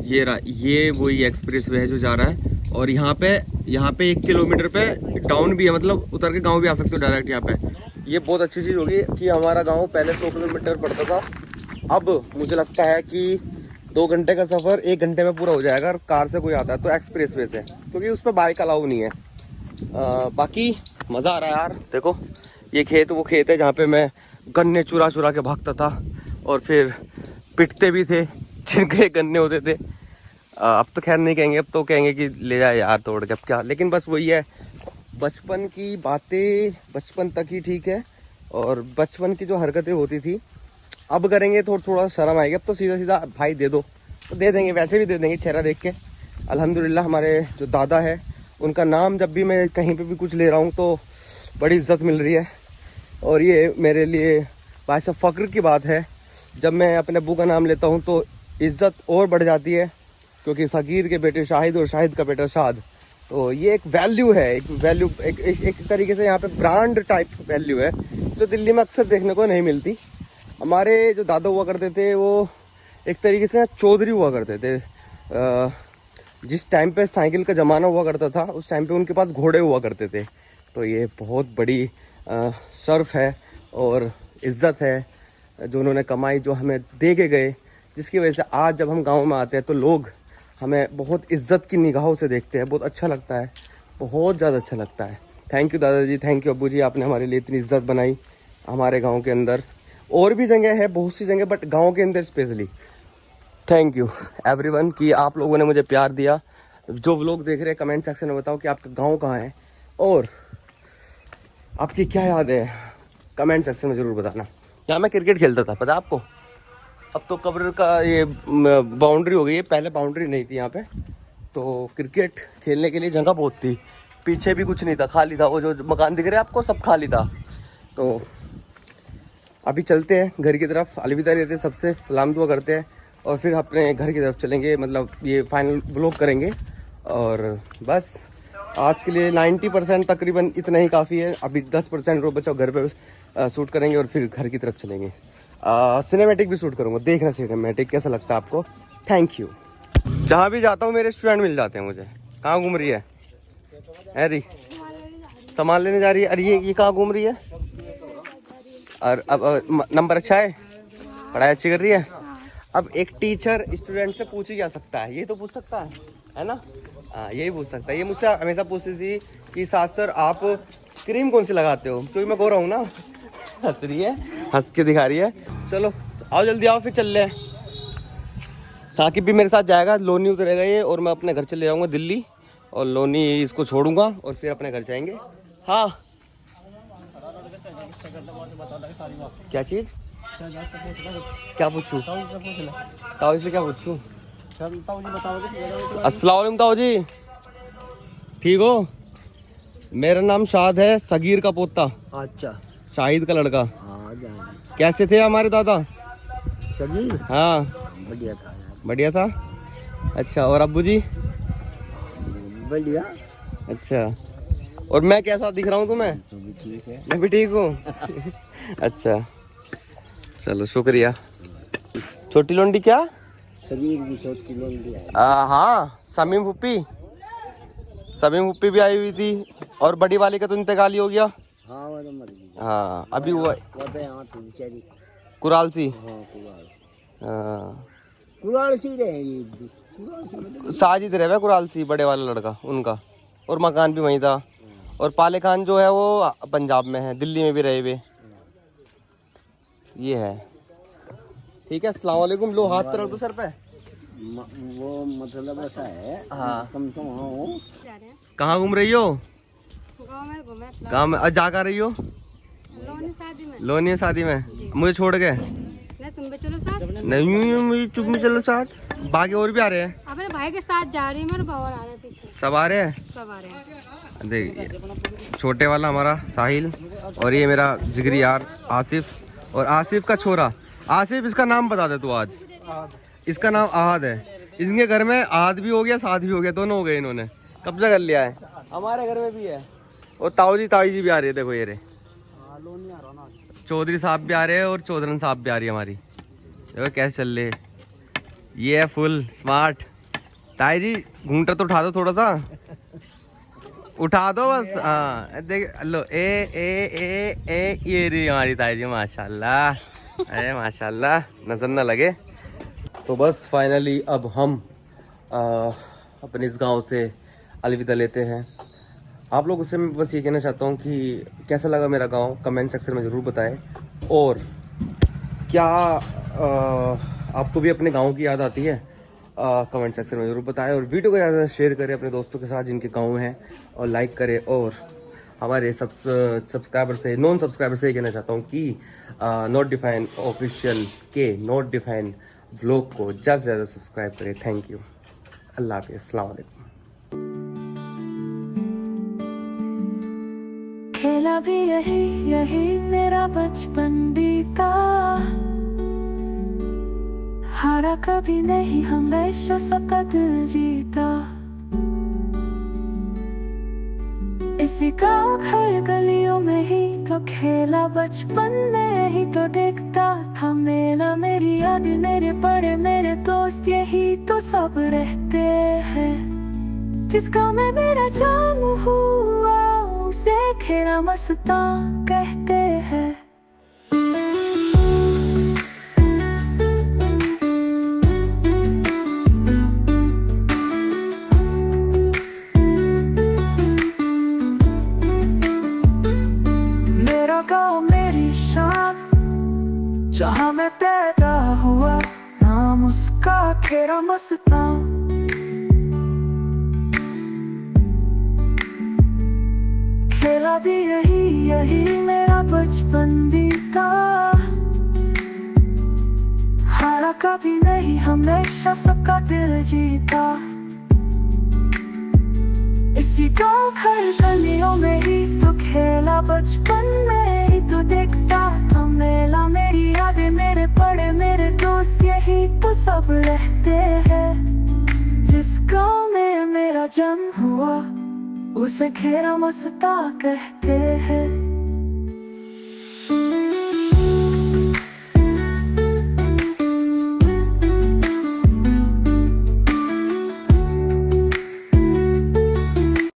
ये वही एक्सप्रेस वे है जो जा रहा है। और यहाँ पे 1 किलोमीटर पे टाउन भी है, मतलब उतर के गांव भी आ सकते हो डायरेक्ट यहाँ पे। ये बहुत अच्छी चीज़ होगी कि हमारा गांव पहले 100 किलोमीटर पड़ता था, अब मुझे लगता है कि 2 घंटे का सफ़र 1 घंटे में पूरा हो जाएगा अगर कार से कोई आता है तो, एक्सप्रेस वे से, क्योंकि उस पर बाइक अलाउ नहीं है। बाकी मज़ा आ रहा है यार। देखो ये खेत वो खेत है जहाँ पे मैं गन्ने चुरा के भागता था, और फिर पिटते भी थे जिनके गन्ने होते थे। अब तो खैर नहीं कहेंगे, अब तो कहेंगे कि ले जाए यार तोड़ के, अब क्या। लेकिन बस वही है, बचपन की बातें बचपन तक ही ठीक है, और बचपन की जो हरकतें होती थी अब करेंगे तो थोड़ा शर्म आएगी। अब तो सीधा भाई दे दो तो दे देंगे, वैसे भी दे देंगे चेहरा देख के। अल्हम्दुलिल्लाह हमारे जो दादा है उनका नाम जब भी मैं कहीं पे भी कुछ ले रहा हूँ तो बड़ी इज्जत मिल रही है, और ये मेरे लिए बादशाह फ़ख्र की बात है। जब मैं अपने अब्बू का नाम लेता हूँ तो इज़्ज़त और बढ़ जाती है, क्योंकि सगीर के बेटे शाहिद और शाहिद का बेटा शाद। तो ये एक वैल्यू है, एक तरीके से यहाँ पे ब्रांड टाइप वैल्यू है जो दिल्ली में अक्सर देखने को नहीं मिलती। हमारे जो दादा हुआ करते थे वो एक तरीके से चौधरी हुआ करते थे। जिस टाइम पे साइकिल का ज़माना हुआ करता था उस टाइम पे उनके पास घोड़े हुआ करते थे। तो ये बहुत बड़ी शर्फ है और इज़्ज़त है जो उन्होंने कमाई, जो हमें दे के गए, जिसकी वजह से आज जब हम गाँव में आते हैं तो लोग हमें बहुत इज़्ज़त की निगाहों से देखते हैं। बहुत अच्छा लगता है, बहुत ज़्यादा अच्छा लगता है। थैंक यू दादाजी, थैंक यू अब्बू जी, आपने हमारे लिए इतनी इज़्ज़त बनाई हमारे गांव के अंदर। और भी जगह है, बहुत सी जगह, बट गांव के अंदर स्पेशली। थैंक यू एवरीवन कि आप लोगों ने मुझे प्यार दिया। जो लोग देख रहे हैं कमेंट सेक्शन में बताओ कि आपका गाँव कहाँ है और आपकी क्या याद है, कमेंट सेक्शन में ज़रूर बताना। यहाँ मैं क्रिकेट खेलता था, पता आपको? अब तो कब्र का ये बाउंड्री हो गई है, पहले बाउंड्री नहीं थी यहाँ पे। तो क्रिकेट खेलने के लिए जगह बहुत थी, पीछे भी कुछ नहीं था, खाली था। वो जो मकान दिख रहे हैं आपको सब खाली था। तो अभी चलते हैं घर की तरफ, अलविदा लेते हैं सबसे, सलाम दुआ करते हैं और फिर अपने घर की तरफ चलेंगे। मतलब ये फाइनल ब्लॉग करेंगे और बस आज के लिए 90% तकरीबन इतना ही काफ़ी है। अभी 10% रो बचा, घर पे शूट करेंगे और फिर घर की तरफ चलेंगे। सिनेमैटिक भी शूट करूँगा, देखना सिनेमैटिक कैसा लगता है आपको। Thank you. जहाँ भी जाता हूँ मेरे स्टूडेंट मिल जाते हैं मुझे। कहाँ घूम रही है अरे? सामान लेने जा रही है। अरे ये कहाँ घूम रही है? और अब नंबर अच्छा है, पढ़ाई अच्छी कर रही है। अब एक टीचर स्टूडेंट से पूछ ही जा सकता है, ये तो पूछ सकता है ना? हाँ यही पूछ सकता है। ये मुझसे हमेशा पूछती थी कि साथ सर आप क्रीम कौन सी लगाते हो, क्योंकि मैं गोरा हूँ ना। हंस रही है, हंस के दिखा रही है। चलो आओ जल्दी आओ फिर चल रहे हैं। साकिब भी मेरे साथ जाएगा, लोनी उतरेगा ये, और मैं अपने घर चले जाऊँगा दिल्ली, और लोनी इसको छोड़ूंगा और फिर अपने घर जाएंगे। हाँ क्या चीज़? क्या पूछूं? ताऊ जी से क्या पूछूं? अस्सलाम वालेकुम ताऊ जी, ठीक हो? मेरा नाम शाद है, सगीर का पोता। अच्छा, शाहिद का लड़का। हाँ जान। कैसे थे हमारे दादा? सगीर हाँ बढ़िया था यार। बढ़िया था। अच्छा, और अब्बू जी? बढ़िया। अच्छा, और मैं कैसा दिख रहा हूँ तुम्हें? तो भी ठीक है। मैं भी ठीक हूँ। अच्छा चलो शुक्रिया। छोटी लोंडी क्या? सगीर की छोटी लोंडी है। हाँ समीम फुप्पी भी आई हुई थी, और बड़ी वाली का तो इंतकाल ही हो गया। हाँ वो तो मर गई। हाँ अभी हुआ वो तो यहाँ थी बेचारी। कुराल सी। हाँ कुराल। हाँ कुराल सी रहेगी। कुराल सी मतलब साजिद रहे कुराल सी, बड़े वाला लड़का उनका, और मकान भी वहीं था। और पाले खान जो है वो पंजाब में है, दिल्ली में भी रहे हुए। ये है ठीक है। अस्सलाम वालेकुम। लो हाथ तो रख दो सर पे। वो मतलब ऐसा है। हाँ तुम तो वहाँ हो। कहाँ घूम रही हो? गाँव में घूमे। गाँव में? जा कर रही हो? शादी में। लोनी शादी में मुझे छोड़ के? नहीं तुम भी चलो साथ। नहीं मुझे चुप में चलो साथ। बाकी और भी आ रहे हैं? अपने भाई के साथ जा रही हूँ, मेरे भाव आ रहे हैं पीछे। सब आ रहे हैं? सब आ रहे हैं। देखिए छोटे वाला हमारा साहिल, और ये मेरा जिगरी यार आसिफ, और आसिफ का छोरा। आसिफ इसका नाम बता दे तू आज। इसका नाम आहद है। इनके घर में आहद भी हो गया, साथ भी हो गया, दोनों हो गए। इन्होंने कब्जा कर लिया है। हमारे घर में भी है। और ताऊ जी भी आ रही है, देखो ये रे चौधरी साहब भी आ रहे हैं, और चौधरन साहब भी आ रही है हमारी। देखो कैसे चल रहे। ये है फुल स्मार्ट। ताई जी घूंटा तो उठा दो थोड़ा सा, उठा दो बस। हाँ देख लो, ए ये रही हमारी ताई जी, माशाल्लाह। अरे माशाल्लाह, नजर न लगे। तो बस फाइनली अब हम अपने इस गांव से अलविदा लेते हैं। आप लोगों से मैं बस ये कहना चाहता हूँ कि कैसा लगा मेरा गांव, कमेंट सेक्शन में ज़रूर बताएं। और क्या आपको भी अपने गांव की याद आती है? कमेंट सेक्शन में ज़रूर बताएं, और वीडियो को ज़्यादा शेयर करें अपने दोस्तों के साथ जिनके गांव हैं, और लाइक करें। और हमारे सब्सक्राइबर से, नॉन सब्सक्राइबर से ये कहना चाहता हूँ कि नॉट डिफाइन ऑफिशियल के नॉट डिफाइन व्लॉग को ज़्यादा से ज़्यादा सब्सक्राइब करें। Thank you. अल्लाह हाफिज़। अस्सलाम वालेकुम। खेला भी यही मेरा बचपन बीता, हारा कभी नहीं, हमेशा सबका दिल जीता। इसी गाँव घर गलियों में ही तो खेला, बचपन में ही तो देखता था मेला। मेरी याद, मेरे बड़े, मेरे दोस्त, यही तो सब रहते हैं। जिस गाँव में मेरा जन्म हुआ उसे खेरा मस्तान कहते हैं। मेरा गाँव मेरी शान, जहाँ मैं पैदा हुआ, नाम उसका खेरा मस्तान। खेला भी यही मेरा बचपन बीता, हारा कभी नहीं, हमेशा सबका दिल जीता। इसी गाँव घर गलियों में ही तो खेला, बचपन में ही तो देखता था मेला। मेरी यादें, मेरे बड़े, मेरे दोस्त, यही तो सब रहते हैं। जिस गाँव में मेरा जन्म हुआ उसे खेरा मस्तान कहते हैं।